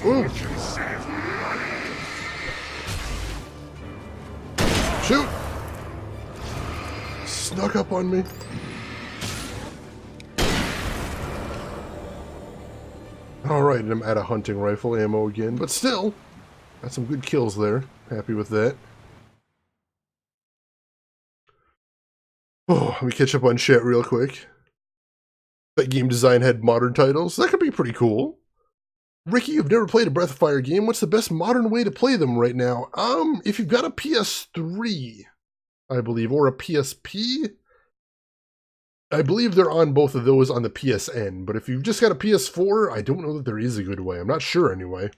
Ooh. Shoot! Snuck up on me. Alright, and I'm out of hunting rifle ammo again, but still, got some good kills there. Happy with that. Oh, let me catch up on chat real quick. That game design had modern titles. That could be pretty cool. Ricky, you've never played a Breath of Fire game. What's the best modern way to play them right now? If you've got a PS3, I believe, or a PSP, I believe they're on both of those on the PSN. But if you've just got a PS4, I don't know that there is a good way. I'm not sure anyway.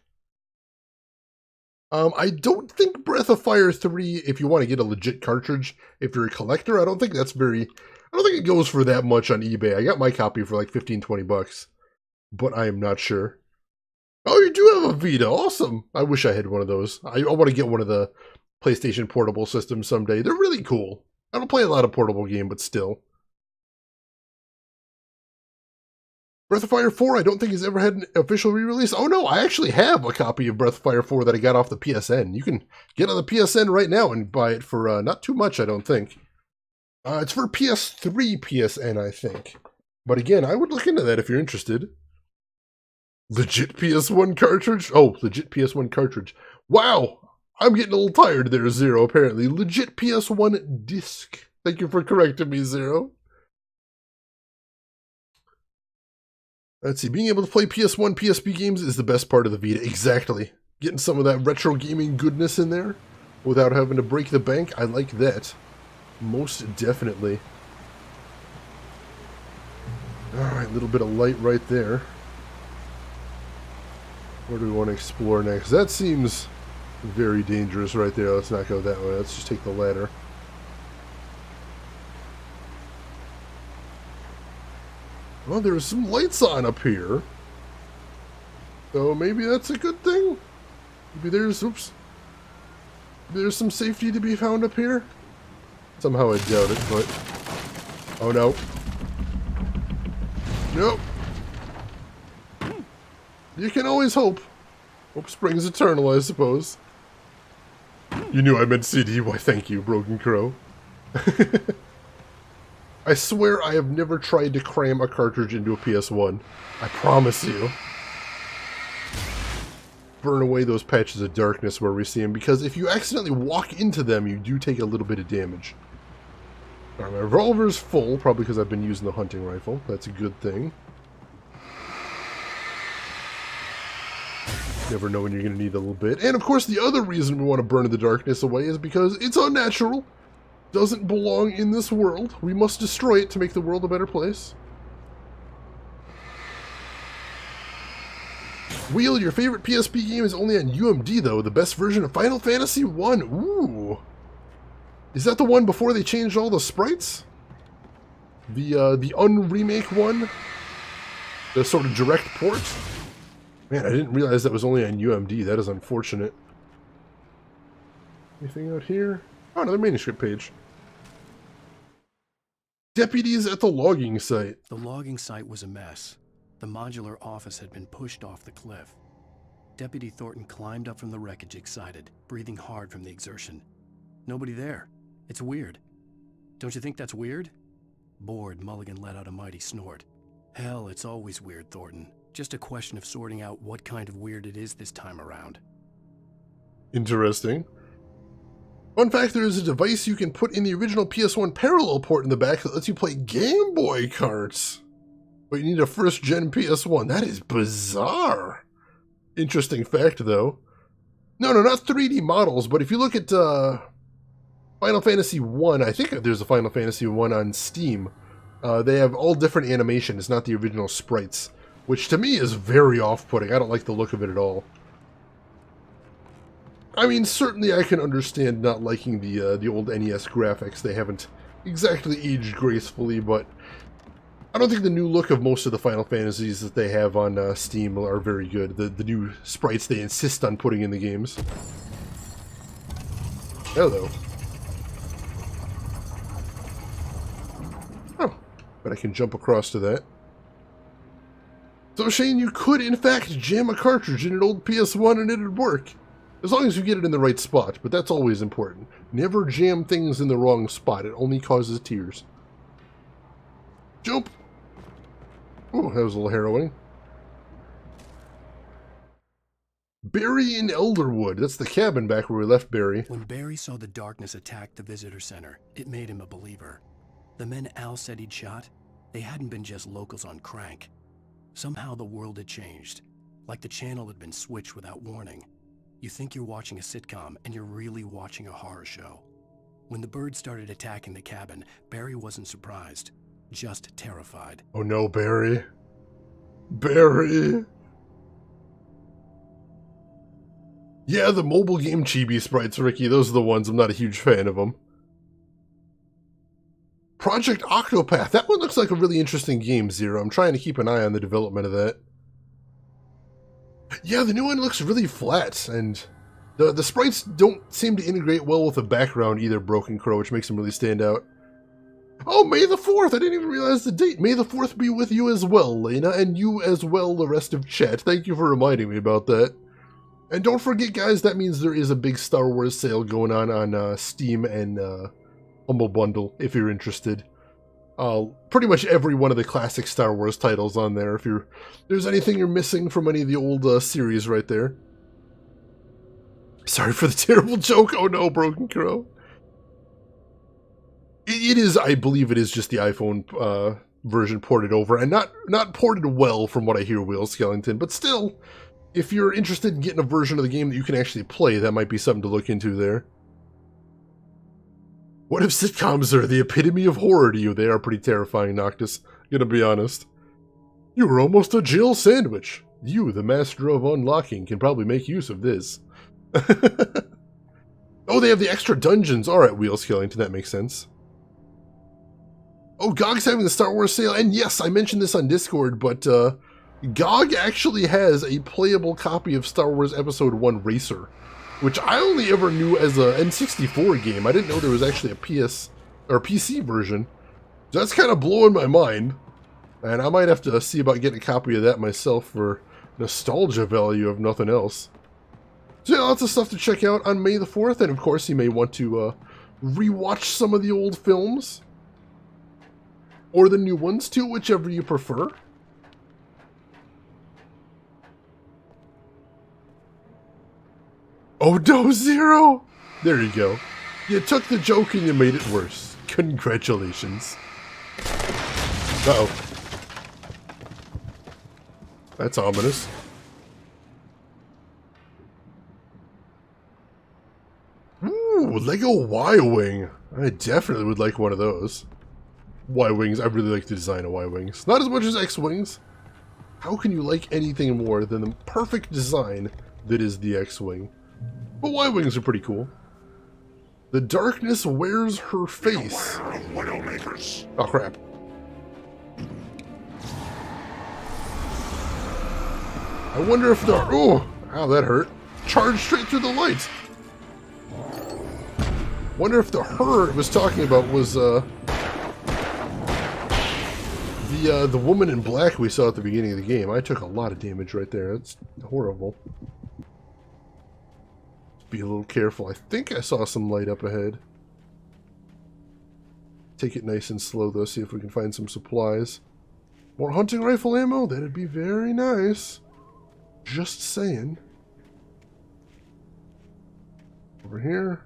I don't think Breath of Fire 3, if you want to get a legit cartridge, if you're a collector, I don't think it goes for that much on eBay. I got my copy for like 15-20 bucks, but I am not sure. Oh, you do have a Vita. Awesome. I wish I had one of those. I want to get one of the PlayStation Portable systems someday. They're really cool. I don't play a lot of portable game, but still. Breath of Fire 4, I don't think has ever had an official re-release. Oh no, I actually have a copy of Breath of Fire 4 that I got off the PSN. You can get on the PSN right now and buy it for not too much, I don't think. It's for PS3 PSN, I think. But again, I would look into that if you're interested. Legit PS1 cartridge? Oh, legit PS1 cartridge. Wow! I'm getting a little tired there, Zero, apparently. Legit PS1 disc. Thank you for correcting me, Zero. Let's see, being able to play PS1, PSP games is the best part of the Vita. Exactly. Getting some of that retro gaming goodness in there. without having to break the bank. I like that. Most definitely. Alright, a little bit of light right there. Where do we want to explore next? That seems very dangerous right there. Let's not go that way. Let's just take the ladder. Well, there's some lights on up here. So maybe that's a good thing? Maybe there's, oops. There's some safety to be found up here? Somehow I doubt it, but... Oh no. Nope. You can always hope. Hope springs eternal, I suppose. You knew I meant CD. Why, thank you, Broken Crow. I swear I have never tried to cram a cartridge into a PS1. I promise you. Burn away those patches of darkness where we see them, because if you accidentally walk into them, you do take a little bit of damage. Alright, my revolver's full, probably because I've been using the hunting rifle. That's a good thing. Never know when you're going to need a little bit. And of course, the other reason we want to burn the darkness away is because it's unnatural. Doesn't belong in this world. We must destroy it to make the world a better place. Wheel, your favorite PSP game is only on UMD though, the best version of Final Fantasy 1. Ooh. Is that the one before they changed all the sprites? The unremake one? The sort of direct port? Man, I didn't realize that was only on UMD. That is unfortunate. Anything out here? Oh, another manuscript page. Deputies at the logging site.
The logging site was a mess. The modular office had been pushed off the cliff. Deputy Thornton climbed up from the wreckage excited, breathing hard from the exertion. Nobody there. It's weird. Don't you think that's weird? Bored, Mulligan let out a mighty snort. Hell, it's always weird, Thornton. Just a question of sorting out what kind of weird it is this time around.
Interesting. Fun fact, there is a device you can put in the original PS1 parallel port in the back that lets you play Game Boy carts. But you need a first-gen PS1. That is bizarre. Interesting fact, though. No, not 3D models, but if you look at Final Fantasy 1, I think there's a Final Fantasy 1 on Steam. They have all different animations, not the original sprites, which to me is very off-putting. I don't like the look of it at all. I mean, certainly I can understand not liking the old NES graphics. They haven't exactly aged gracefully, but I don't think the new look of most of the Final Fantasies that they have on Steam are very good. The new sprites they insist on putting in the games. Hello. Oh, but I can jump across to that. So Shane, you could in fact jam a cartridge in an old PS1 and it'd work. As long as you get it in the right spot, but that's always important. Never jam things in the wrong spot, it only causes tears. Jump! Ooh, that was a little harrowing. Barry in Elderwood. That's the cabin back where we left Barry.
When Barry saw the darkness attack the visitor center, it made him a believer. The men Al said he'd shot, they hadn't been just locals on crank. Somehow the world had changed, like the channel had been switched without warning. You think you're watching a sitcom, and you're really watching a horror show. When the birds started attacking the cabin, Barry wasn't surprised, just terrified.
Oh no, Barry. Barry! Yeah, the mobile game chibi sprites, Ricky, those are the ones. I'm not a huge fan of them. Project Octopath. That one looks like a really interesting game, Zero. I'm trying to keep an eye on the development of that. Yeah, the new one looks really flat, and the sprites don't seem to integrate well with the background either, Broken Crow, which makes them really stand out. Oh, May the 4th! I didn't even realize the date. May the 4th be with you as well, Lena, and you as well, the rest of chat. Thank you for reminding me about that. And don't forget, guys, that means there is a big Star Wars sale going on Steam and Humble Bundle, if you're interested. Pretty much every one of the classic Star Wars titles on there, if there's anything you're missing from any of the old series right there. Sorry for the terrible joke. Oh no, Broken Crow. It is, I believe it is just the iPhone version ported over, and not ported well from what I hear, Will Skellington, but still, if you're interested in getting a version of the game that you can actually play, that might be something to look into there. What if sitcoms are the epitome of horror to you? They are pretty terrifying, Noctis. Gonna be honest. You were almost a Jill sandwich. You, the master of unlocking, can probably make use of this. Oh, they have the extra dungeons. Alright, Wheel Skellington, that makes sense. Oh, GOG's having the Star Wars sale, and yes, I mentioned this on Discord, but GOG actually has a playable copy of Star Wars Episode 1 Racer, which I only ever knew as a N64 game. I didn't know there was actually a PS or PC version. So that's kind of blowing my mind, and I might have to see about getting a copy of that myself for nostalgia value, if nothing else. So yeah, lots of stuff to check out on May the 4th, and of course you may want to rewatch some of the old films. Or the new ones too, whichever you prefer. Oh no, Zero! There you go. You took the joke and you made it worse. Congratulations. Uh-oh. That's ominous. Ooh, Lego Y-Wing. I definitely would like one of those. Y-Wings, I really like the design of Y-Wings. Not as much as X-Wings. How can you like anything more than the perfect design that is the X-Wing? But Y-Wings are pretty cool. The darkness wears her face. Oh crap. I wonder if the... Oh! Ow, that hurt. Charged straight through the light. Wonder if the her it was talking about was, the woman in black we saw at the beginning of the game. I took a lot of damage right there. That's horrible. Be a little careful. I think I saw some light up ahead. Take it nice and slow though, see if we can find some supplies. More hunting rifle ammo? That'd be very nice. Just saying. Over here.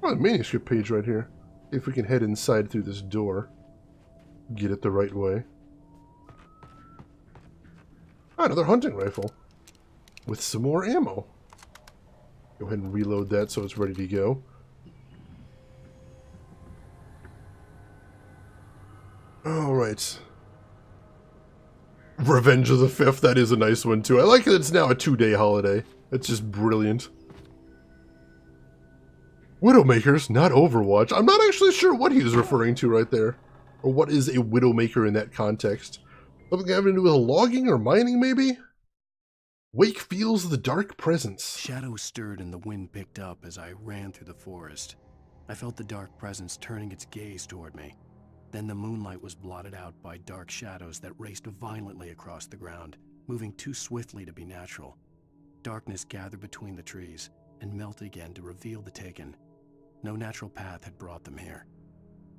Oh, the manuscript page right here. If we can head inside through this door. Get it the right way. Ah, another hunting rifle. With some more ammo. Go ahead and reload that so it's ready to go. Alright. Revenge of the 5th, that is a nice one too. I like that it's now a 2-day holiday. It's just brilliant. Widowmakers, not Overwatch. I'm not actually sure what he was referring to right there. Or what is a Widowmaker in that context. Something having to do with logging or mining, maybe? Wake feels the dark presence.
Shadows stirred and the wind picked up as I ran through the forest. I felt the dark presence turning its gaze toward me. Then the moonlight was blotted out by dark shadows that raced violently across the ground, moving too swiftly to be natural. Darkness gathered between the trees and melted again to reveal the Taken. No natural path had brought them here.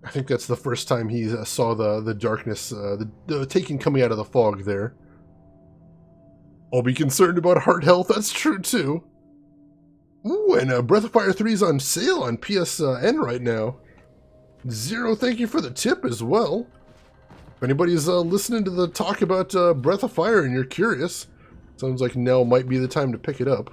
I think that's the first time he saw the darkness, the Taken coming out of the fog there. I'll be concerned about heart health, that's true too. Ooh, and Breath of Fire 3 is on sale on PSN right now. Zero, thank you for the tip as well. If anybody's listening to the talk about Breath of Fire and you're curious, sounds like now might be the time to pick it up.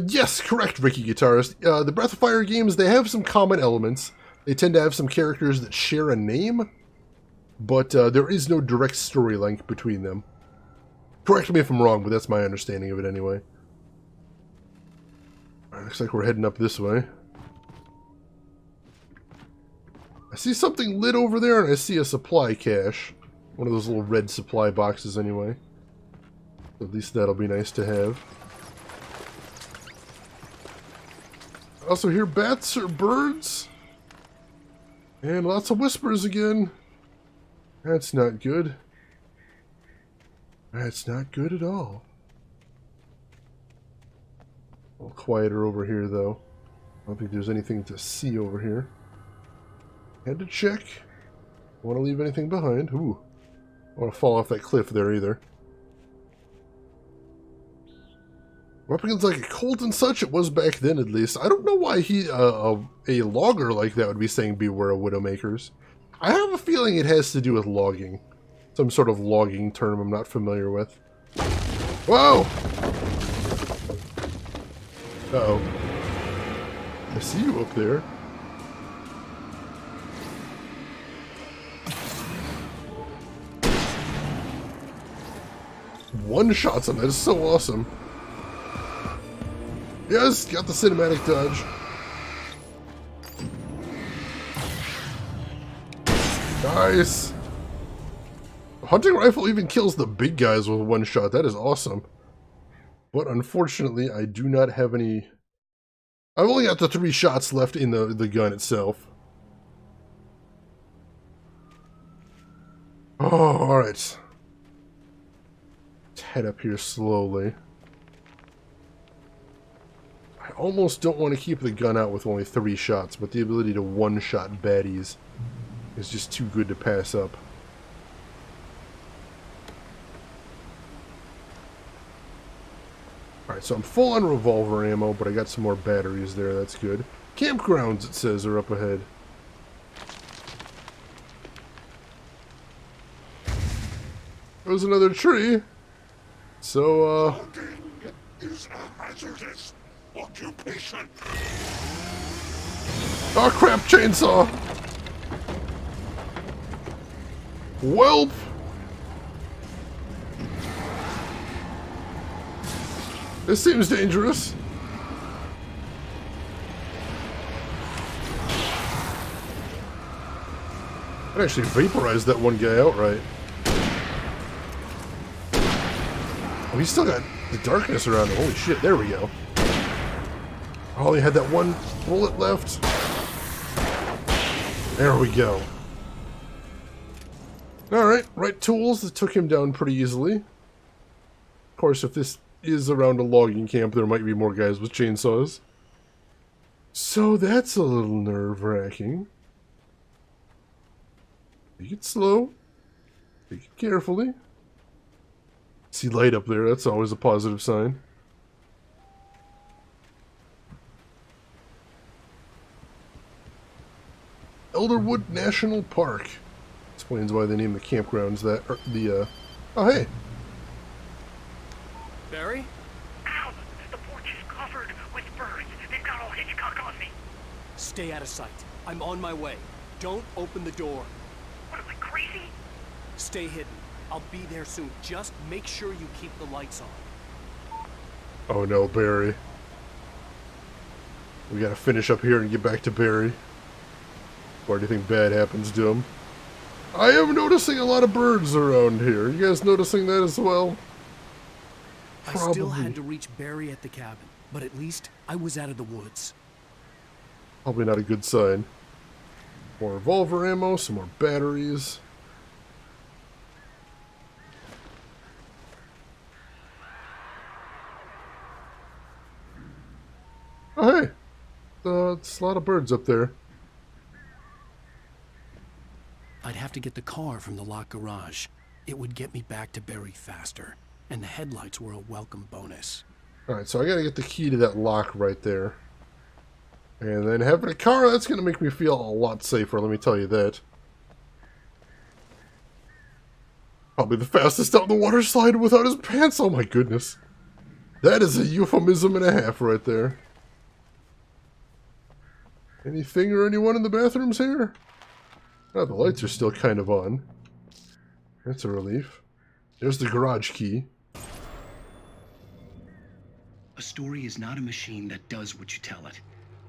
Yes, correct, Ricky Guitarist. The Breath of Fire games, they have some common elements. They tend to have some characters that share a name, but there is no direct story link between them. Correct me if I'm wrong, but that's my understanding of it anyway. Alright, looks like we're heading up this way. I see something lit over there, and I see a supply cache. One of those little red supply boxes anyway. At least that'll be nice to have. I also hear bats or birds. And lots of whispers again. That's not good. That's not good at all. A little quieter over here, though. I don't think there's anything to see over here. Had to check. Don't want to leave anything behind. Ooh. I don't want to fall off that cliff there either. We're up against like a cult and such. It was back then, at least. I don't know why a logger like that would be saying beware of Widowmakers. I have a feeling it has to do with logging. Some sort of logging term I'm not familiar with. Whoa! Uh-oh. I see you up there. One shots him. That is so awesome. Yes, got the cinematic dodge. Nice. The hunting rifle even kills the big guys with one shot. That is awesome. But unfortunately, I do not have any... I've only got the 3 shots left in the gun itself. Oh, alright. Let's head up here slowly. I almost don't want to keep the gun out with only 3 shots, but the ability to one-shot baddies is just too good to pass up. Alright, so I'm full on revolver ammo, but I got some more batteries there, that's good. Campgrounds, it says, are up ahead. There's another tree. So,
Logging is a hazardous occupation.
Oh crap, chainsaw! Welp! This seems dangerous. I actually vaporized that one guy outright. Oh, he's still got the darkness around him. Holy shit, there we go. I only had that one bullet left. There we go. Alright, right tools that took him down pretty easily. Of course, if this is around a logging camp, there might be more guys with chainsaws. So that's a little nerve-wracking. Take it slow. Take it carefully. See light up there, that's always a positive sign. Elderwood National Park. Explains why they named the campgrounds that. Oh, hey.
Barry?
Ow! The porch is covered with birds. They've got all Hitchcock on me.
Stay out of sight. I'm on my way. Don't open the door.
What, am I crazy?
Stay hidden. I'll be there soon. Just make sure you keep the lights on.
Oh no, Barry. We gotta finish up here and get back to Barry before anything bad happens to him. I am noticing a lot of birds around here. You guys noticing that as well?
I still had to reach Barry at the cabin, but at least I was out of the woods.
Probably not a good sign. More revolver ammo, some more batteries. Oh, hey. It's a lot of birds up there.
I'd have to get the car from the locked garage. It would get me back to Barry faster, and the headlights were a welcome bonus.
Alright, so I gotta get the key to that lock right there. And then having a car, that's gonna make me feel a lot safer, let me tell you that. Probably the fastest down the water slide without his pants, oh my goodness. That is a euphemism and a half right there. Anything or anyone in the bathrooms here? Oh, the lights are still kind of on. That's a relief. There's the garage key.
A story is not a machine that does what you tell it.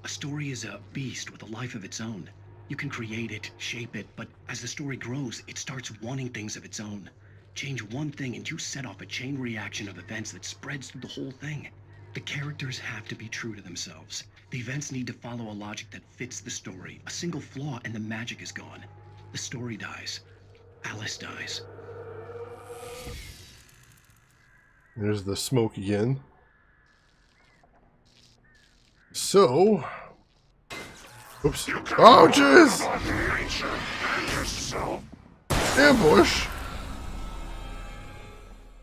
A story is a beast with a life of its own. You can create it, shape it, but as the story grows, it starts wanting things of its own. Change one thing and you set off a chain reaction of events that spreads through the whole thing. The characters have to be true to themselves. The events need to follow a logic that fits the story. A single flaw and the magic is gone. The story dies. Alice dies.
There's the smoke again. So... Oops. Oh, jeez! Ambush!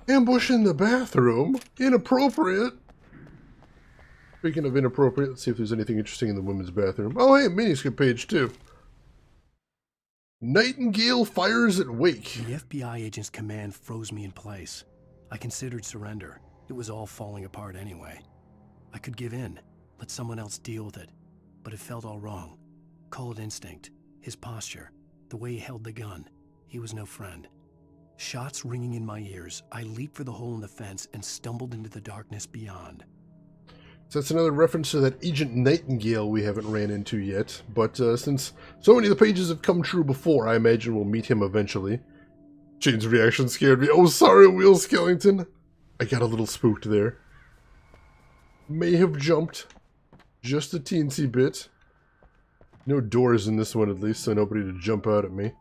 Ambush in the bathroom? Inappropriate! Speaking of inappropriate, let's see if there's anything interesting in the women's bathroom. Oh, hey, manuscript page, too. Nightingale fires at Wake.
The FBI agent's command froze me in place. I considered surrender. It was all falling apart anyway. I could give in, let someone else deal with it. But it felt all wrong. Call it instinct, his posture, the way he held the gun. He was no friend. Shots ringing in my ears, I leaped for the hole in the fence and stumbled into the darkness beyond.
So that's another reference to that Agent Nightingale we haven't ran into yet, but since so many of the pages have come true before, I imagine we'll meet him eventually. Jane's reaction scared me. Oh, sorry, Will Skellington. I got a little spooked there. May have jumped just a teensy bit. No doors in this one at least, so nobody to jump out at me.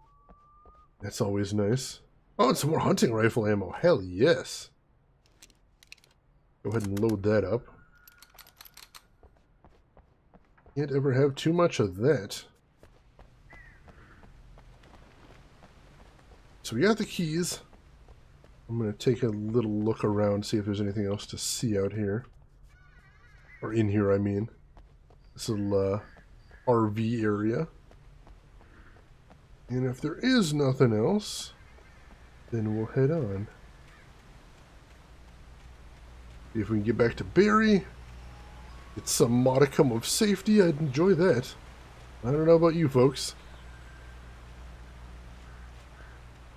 That's always nice. Oh, and some more hunting rifle ammo. Hell yes. Go ahead and load that up. Can't ever have too much of that. So we got the keys. I'm going to take a little look around, see if there's anything else to see out here. Or in here, I mean. This little RV area. And if there is nothing else, then we'll head on. See if we can get back to Barry. Get some modicum of safety. I'd enjoy that. I don't know about you folks.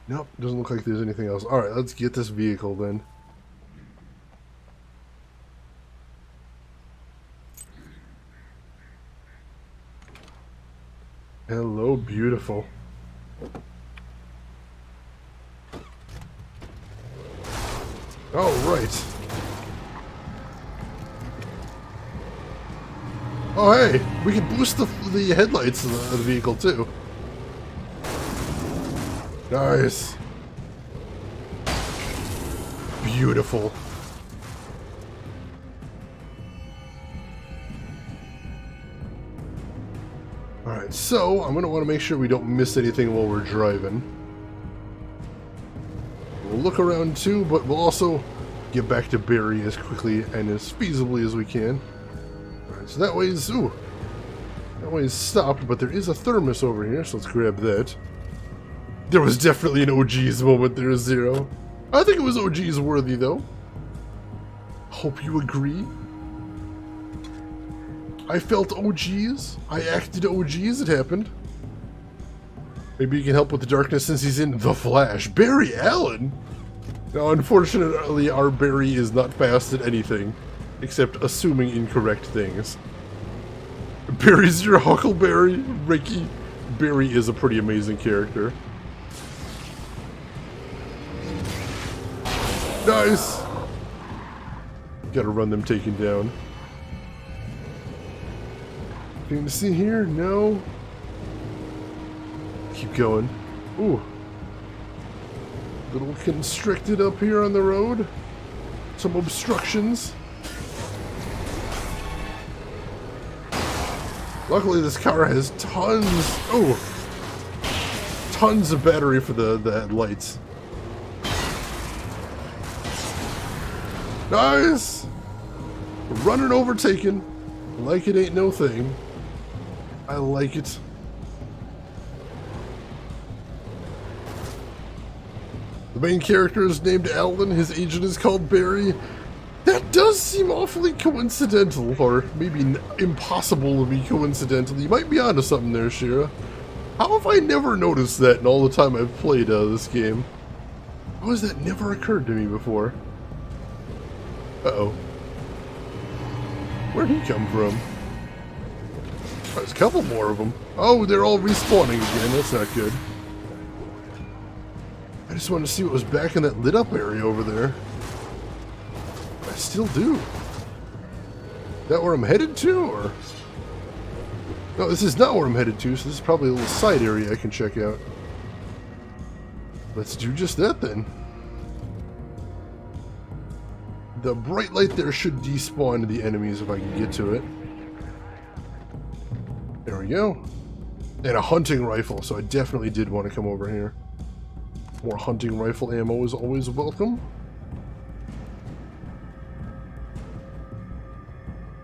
Nope, doesn't look like there's anything else. Alright, let's get this vehicle then. Hello, beautiful. Oh, right. Oh, hey, we can boost the headlights of the vehicle, too. Nice. Beautiful. Alright, so I'm going to want to make sure we don't miss anything while we're driving. We'll look around too, but we'll also get back to Barry as quickly and as feasibly as we can. Alright, so that way's, ooh, that way's stopped, but there is a thermos over here, so let's grab that. There was definitely an OG's moment there, Zero. I think it was OG's worthy, though. Hope you agree. I felt OG's. I acted OG's. It happened. Maybe he can help with the darkness since he's in The Flash. Barry Allen? Now, unfortunately, our Barry is not fast at anything, except assuming incorrect things. Barry's your Huckleberry, Ricky. Barry is a pretty amazing character. Nice! Gotta run them taken down. Anything to see here? No. Keep going. Ooh. Little constricted up here on the road. Some obstructions. Luckily this car has tons of battery for the headlights. Nice! Running overtaken. Like it ain't no thing. I like it. The main character is named Allen. His agent is called Barry. That does seem awfully coincidental, or maybe impossible to be coincidental. You might be onto something there, Shira. How have I never noticed that in all the time I've played this game? How has that never occurred to me before? Uh-oh. Where'd he come from? Oh, there's a couple more of them. Oh, they're all respawning again. That's not good. I just wanted to see what was back in that lit up area over there. I still do. Is that where I'm headed to, or? No, this is not where I'm headed to, so this is probably a little side area I can check out. Let's do just that then. The bright light there should despawn the enemies if I can get to it. There we go. And a hunting rifle, so I definitely did want to come over here. More hunting rifle ammo is always welcome.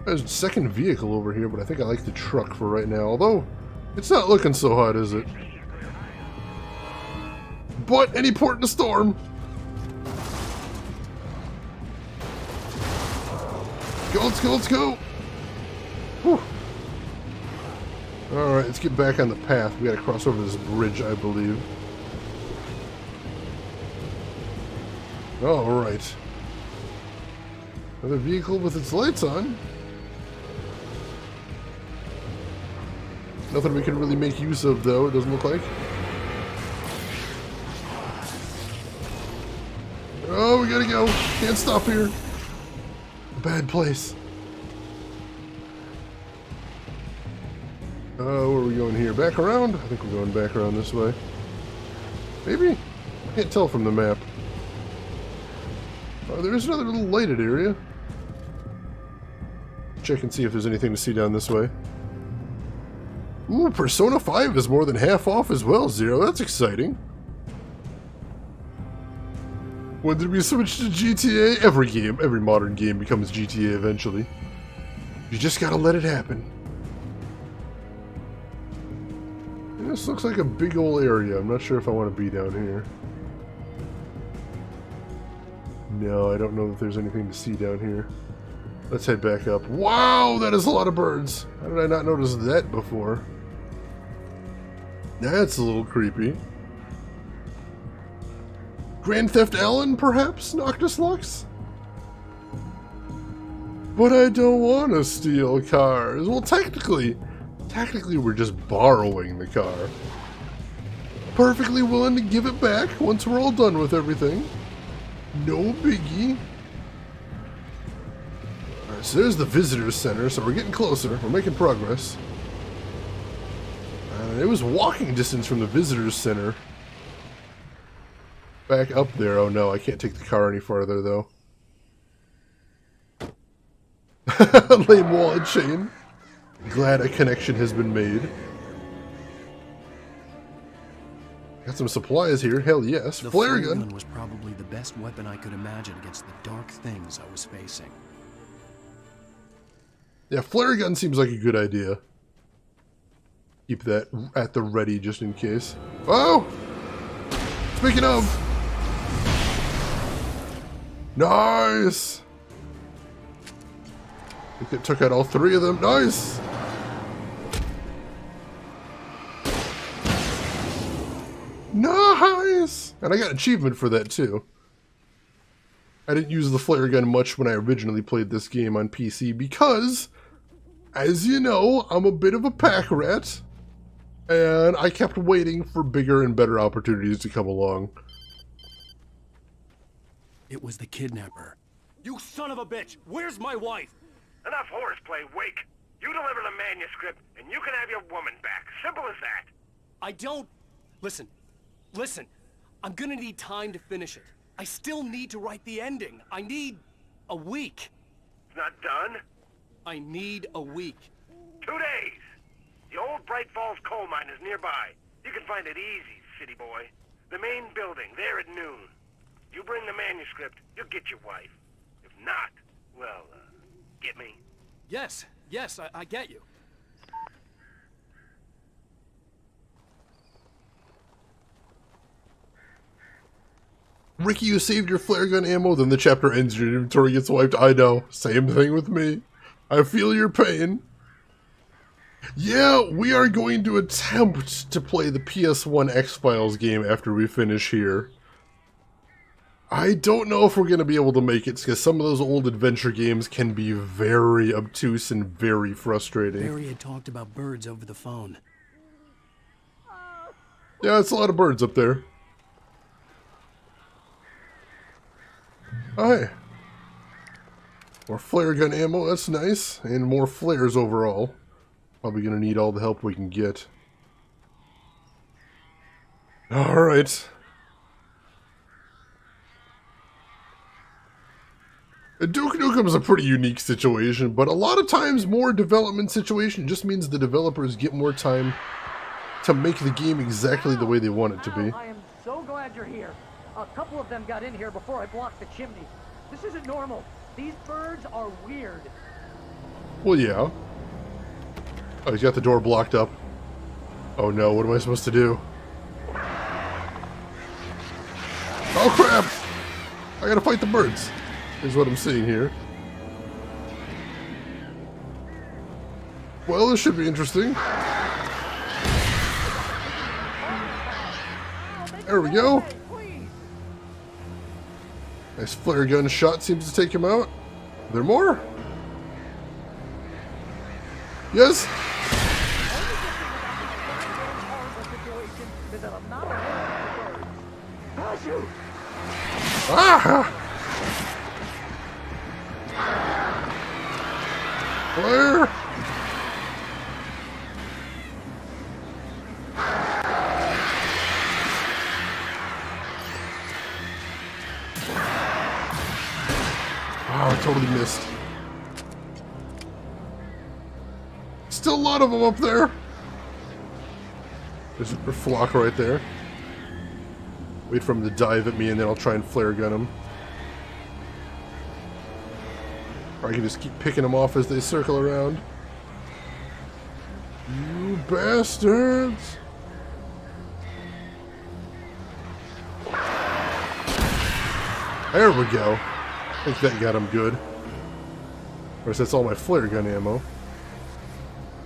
There's a second vehicle over here, but I think I like the truck for right now. Although, it's not looking so hot, is it? But any port in a storm. Go, let's go, let's go. Whew. Alright, let's get back on the path. We gotta cross over this bridge, I believe. Alright. Another vehicle with its lights on. Nothing we can really make use of, though, it doesn't look like. Oh, we gotta go. Can't stop here. Bad place. Where are we going here? Back around? I think we're going back around this way. Maybe? Can't tell from the map. Oh, there's another little lighted area. Check and see if there's anything to see down this way. Ooh, Persona 5 is more than half off as well, Zero. That's exciting. When did we switch to GTA? Every modern game becomes GTA eventually. You just gotta let it happen. This looks like a big old area. I'm not sure if I want to be down here. No, I don't know if there's anything to see down here. Let's head back up. Wow, that is a lot of birds. How did I not notice that before? That's a little creepy. Grand Theft Allen, perhaps? Noctis Lux? But I don't want to steal cars. Well, technically we're just borrowing the car. Perfectly willing to give it back once we're all done with everything. No biggie. Alright, so there's the visitor's center, so we're getting closer. We're making progress. It was walking distance from the visitor's center. Back up there. Oh no, I can't take the car any farther though. Lame wallet chain. Glad a connection has been made. Got some supplies here. Hell yes.
The
Flare gun
was probably the best weapon I could imagine against the dark things I was facing.
Yeah, flare gun seems like a good idea. Keep that at the ready just in case. Oh! Speaking of! Nice! I think it took out all three of them. Nice! Nice! And I got an achievement for that too. I didn't use the flare gun much when I originally played this game on PC because, as you know, I'm a bit of a pack rat. And I kept waiting for bigger and better opportunities to come along.
It was the kidnapper.
You son of a bitch! Where's my wife?
Enough horseplay, Wake. You deliver the manuscript, and you can have your woman back. Simple as that.
I don't... Listen. I'm gonna need time to finish it. I still need to write the ending. I need a week.
It's not done?
I need a week.
2 days. The old Bright Falls coal mine is nearby. You can find it easy, city boy. The main building, there at noon. You bring the manuscript, you'll get your wife. If not, well, get me?
Yes, I get you.
Ricky, you saved your flare gun ammo, then the chapter ends, your inventory gets wiped. I know. Same thing with me. I feel your pain. Yeah, we are going to attempt to play the PS1 X-Files game after we finish here. I don't know if we're going to be able to make it, because some of those old adventure games can be very obtuse and very frustrating.
Barry had talked about birds over the phone.
Yeah, it's a lot of birds up there. Hi. More flare gun ammo, that's nice. And more flares overall. Probably gonna need all the help we can get. Alright. Duke Nukem's a pretty unique situation, but a lot of times more development situation just means the developers get more time to make the game exactly the way they want it to be.
I am so glad you're here. A couple of them got in here before I blocked the chimney. This isn't normal. These birds are weird.
Well, yeah. Oh, he's got the door blocked up. Oh no, what am I supposed to do? Oh crap! I gotta fight the birds, is what I'm seeing here. Well, this should be interesting. There we go. Nice flare gun shot seems to take him out. Are there more? Yes. Ah! Flare! Oh, I totally missed. Still a lot of them up there. There's a flock right there. Wait for him to dive at me and then I'll try and flare gun him. Or I can just keep picking them off as they circle around. You bastards! There we go. I think that got him good. Of course, that's all my flare gun ammo.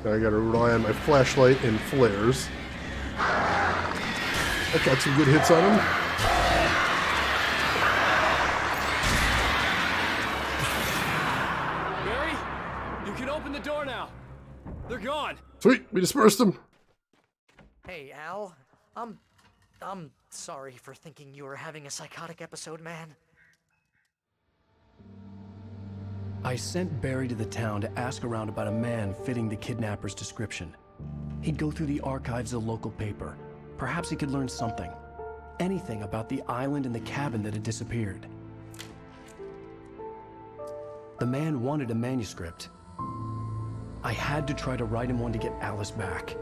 Now I gotta rely on my flashlight and flares. I got some good hits on him.
Barry, you can open the door now. They're gone.
Sweet, we dispersed them.
Hey, Al. I'm sorry for thinking you were having a psychotic episode, man.
I sent Barry to the town to ask around about a man fitting the kidnapper's description. He'd go through the archives of the local paper. Perhaps he could learn something. Anything about the island and the cabin that had disappeared. The man wanted a manuscript. I had to try to write him one to get Alice back.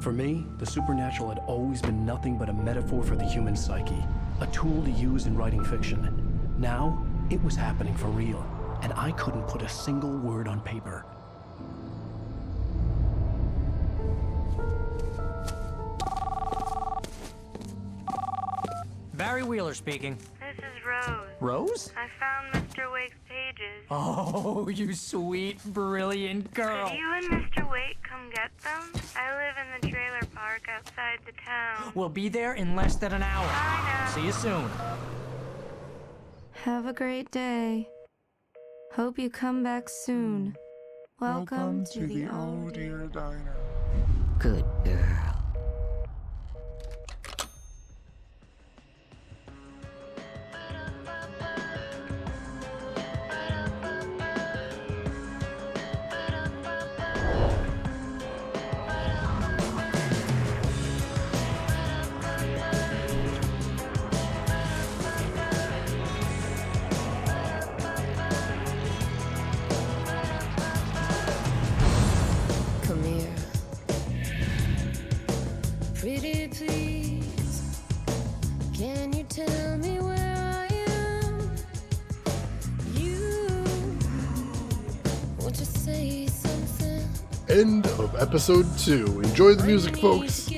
For me, the supernatural had always been nothing but a metaphor for the human psyche, a tool to use in writing fiction. Now, it was happening for real, and I couldn't put a single word on paper.
Barry Wheeler speaking.
This is Rose.
Rose?
I found Mr. Wake's pages.
Oh, you sweet, brilliant girl.
Could you and Mr. Wake come get them? I live in the trailer park outside the town.
We'll be there in less than an hour.
I know.
See you soon.
Have a great day. Hope you come back soon. Welcome to the Oh Dear Diner.
Good girl.
Come here. Pretty please, can you tell me where I am? You want to say something?
End of episode 2. Enjoy the music, folks.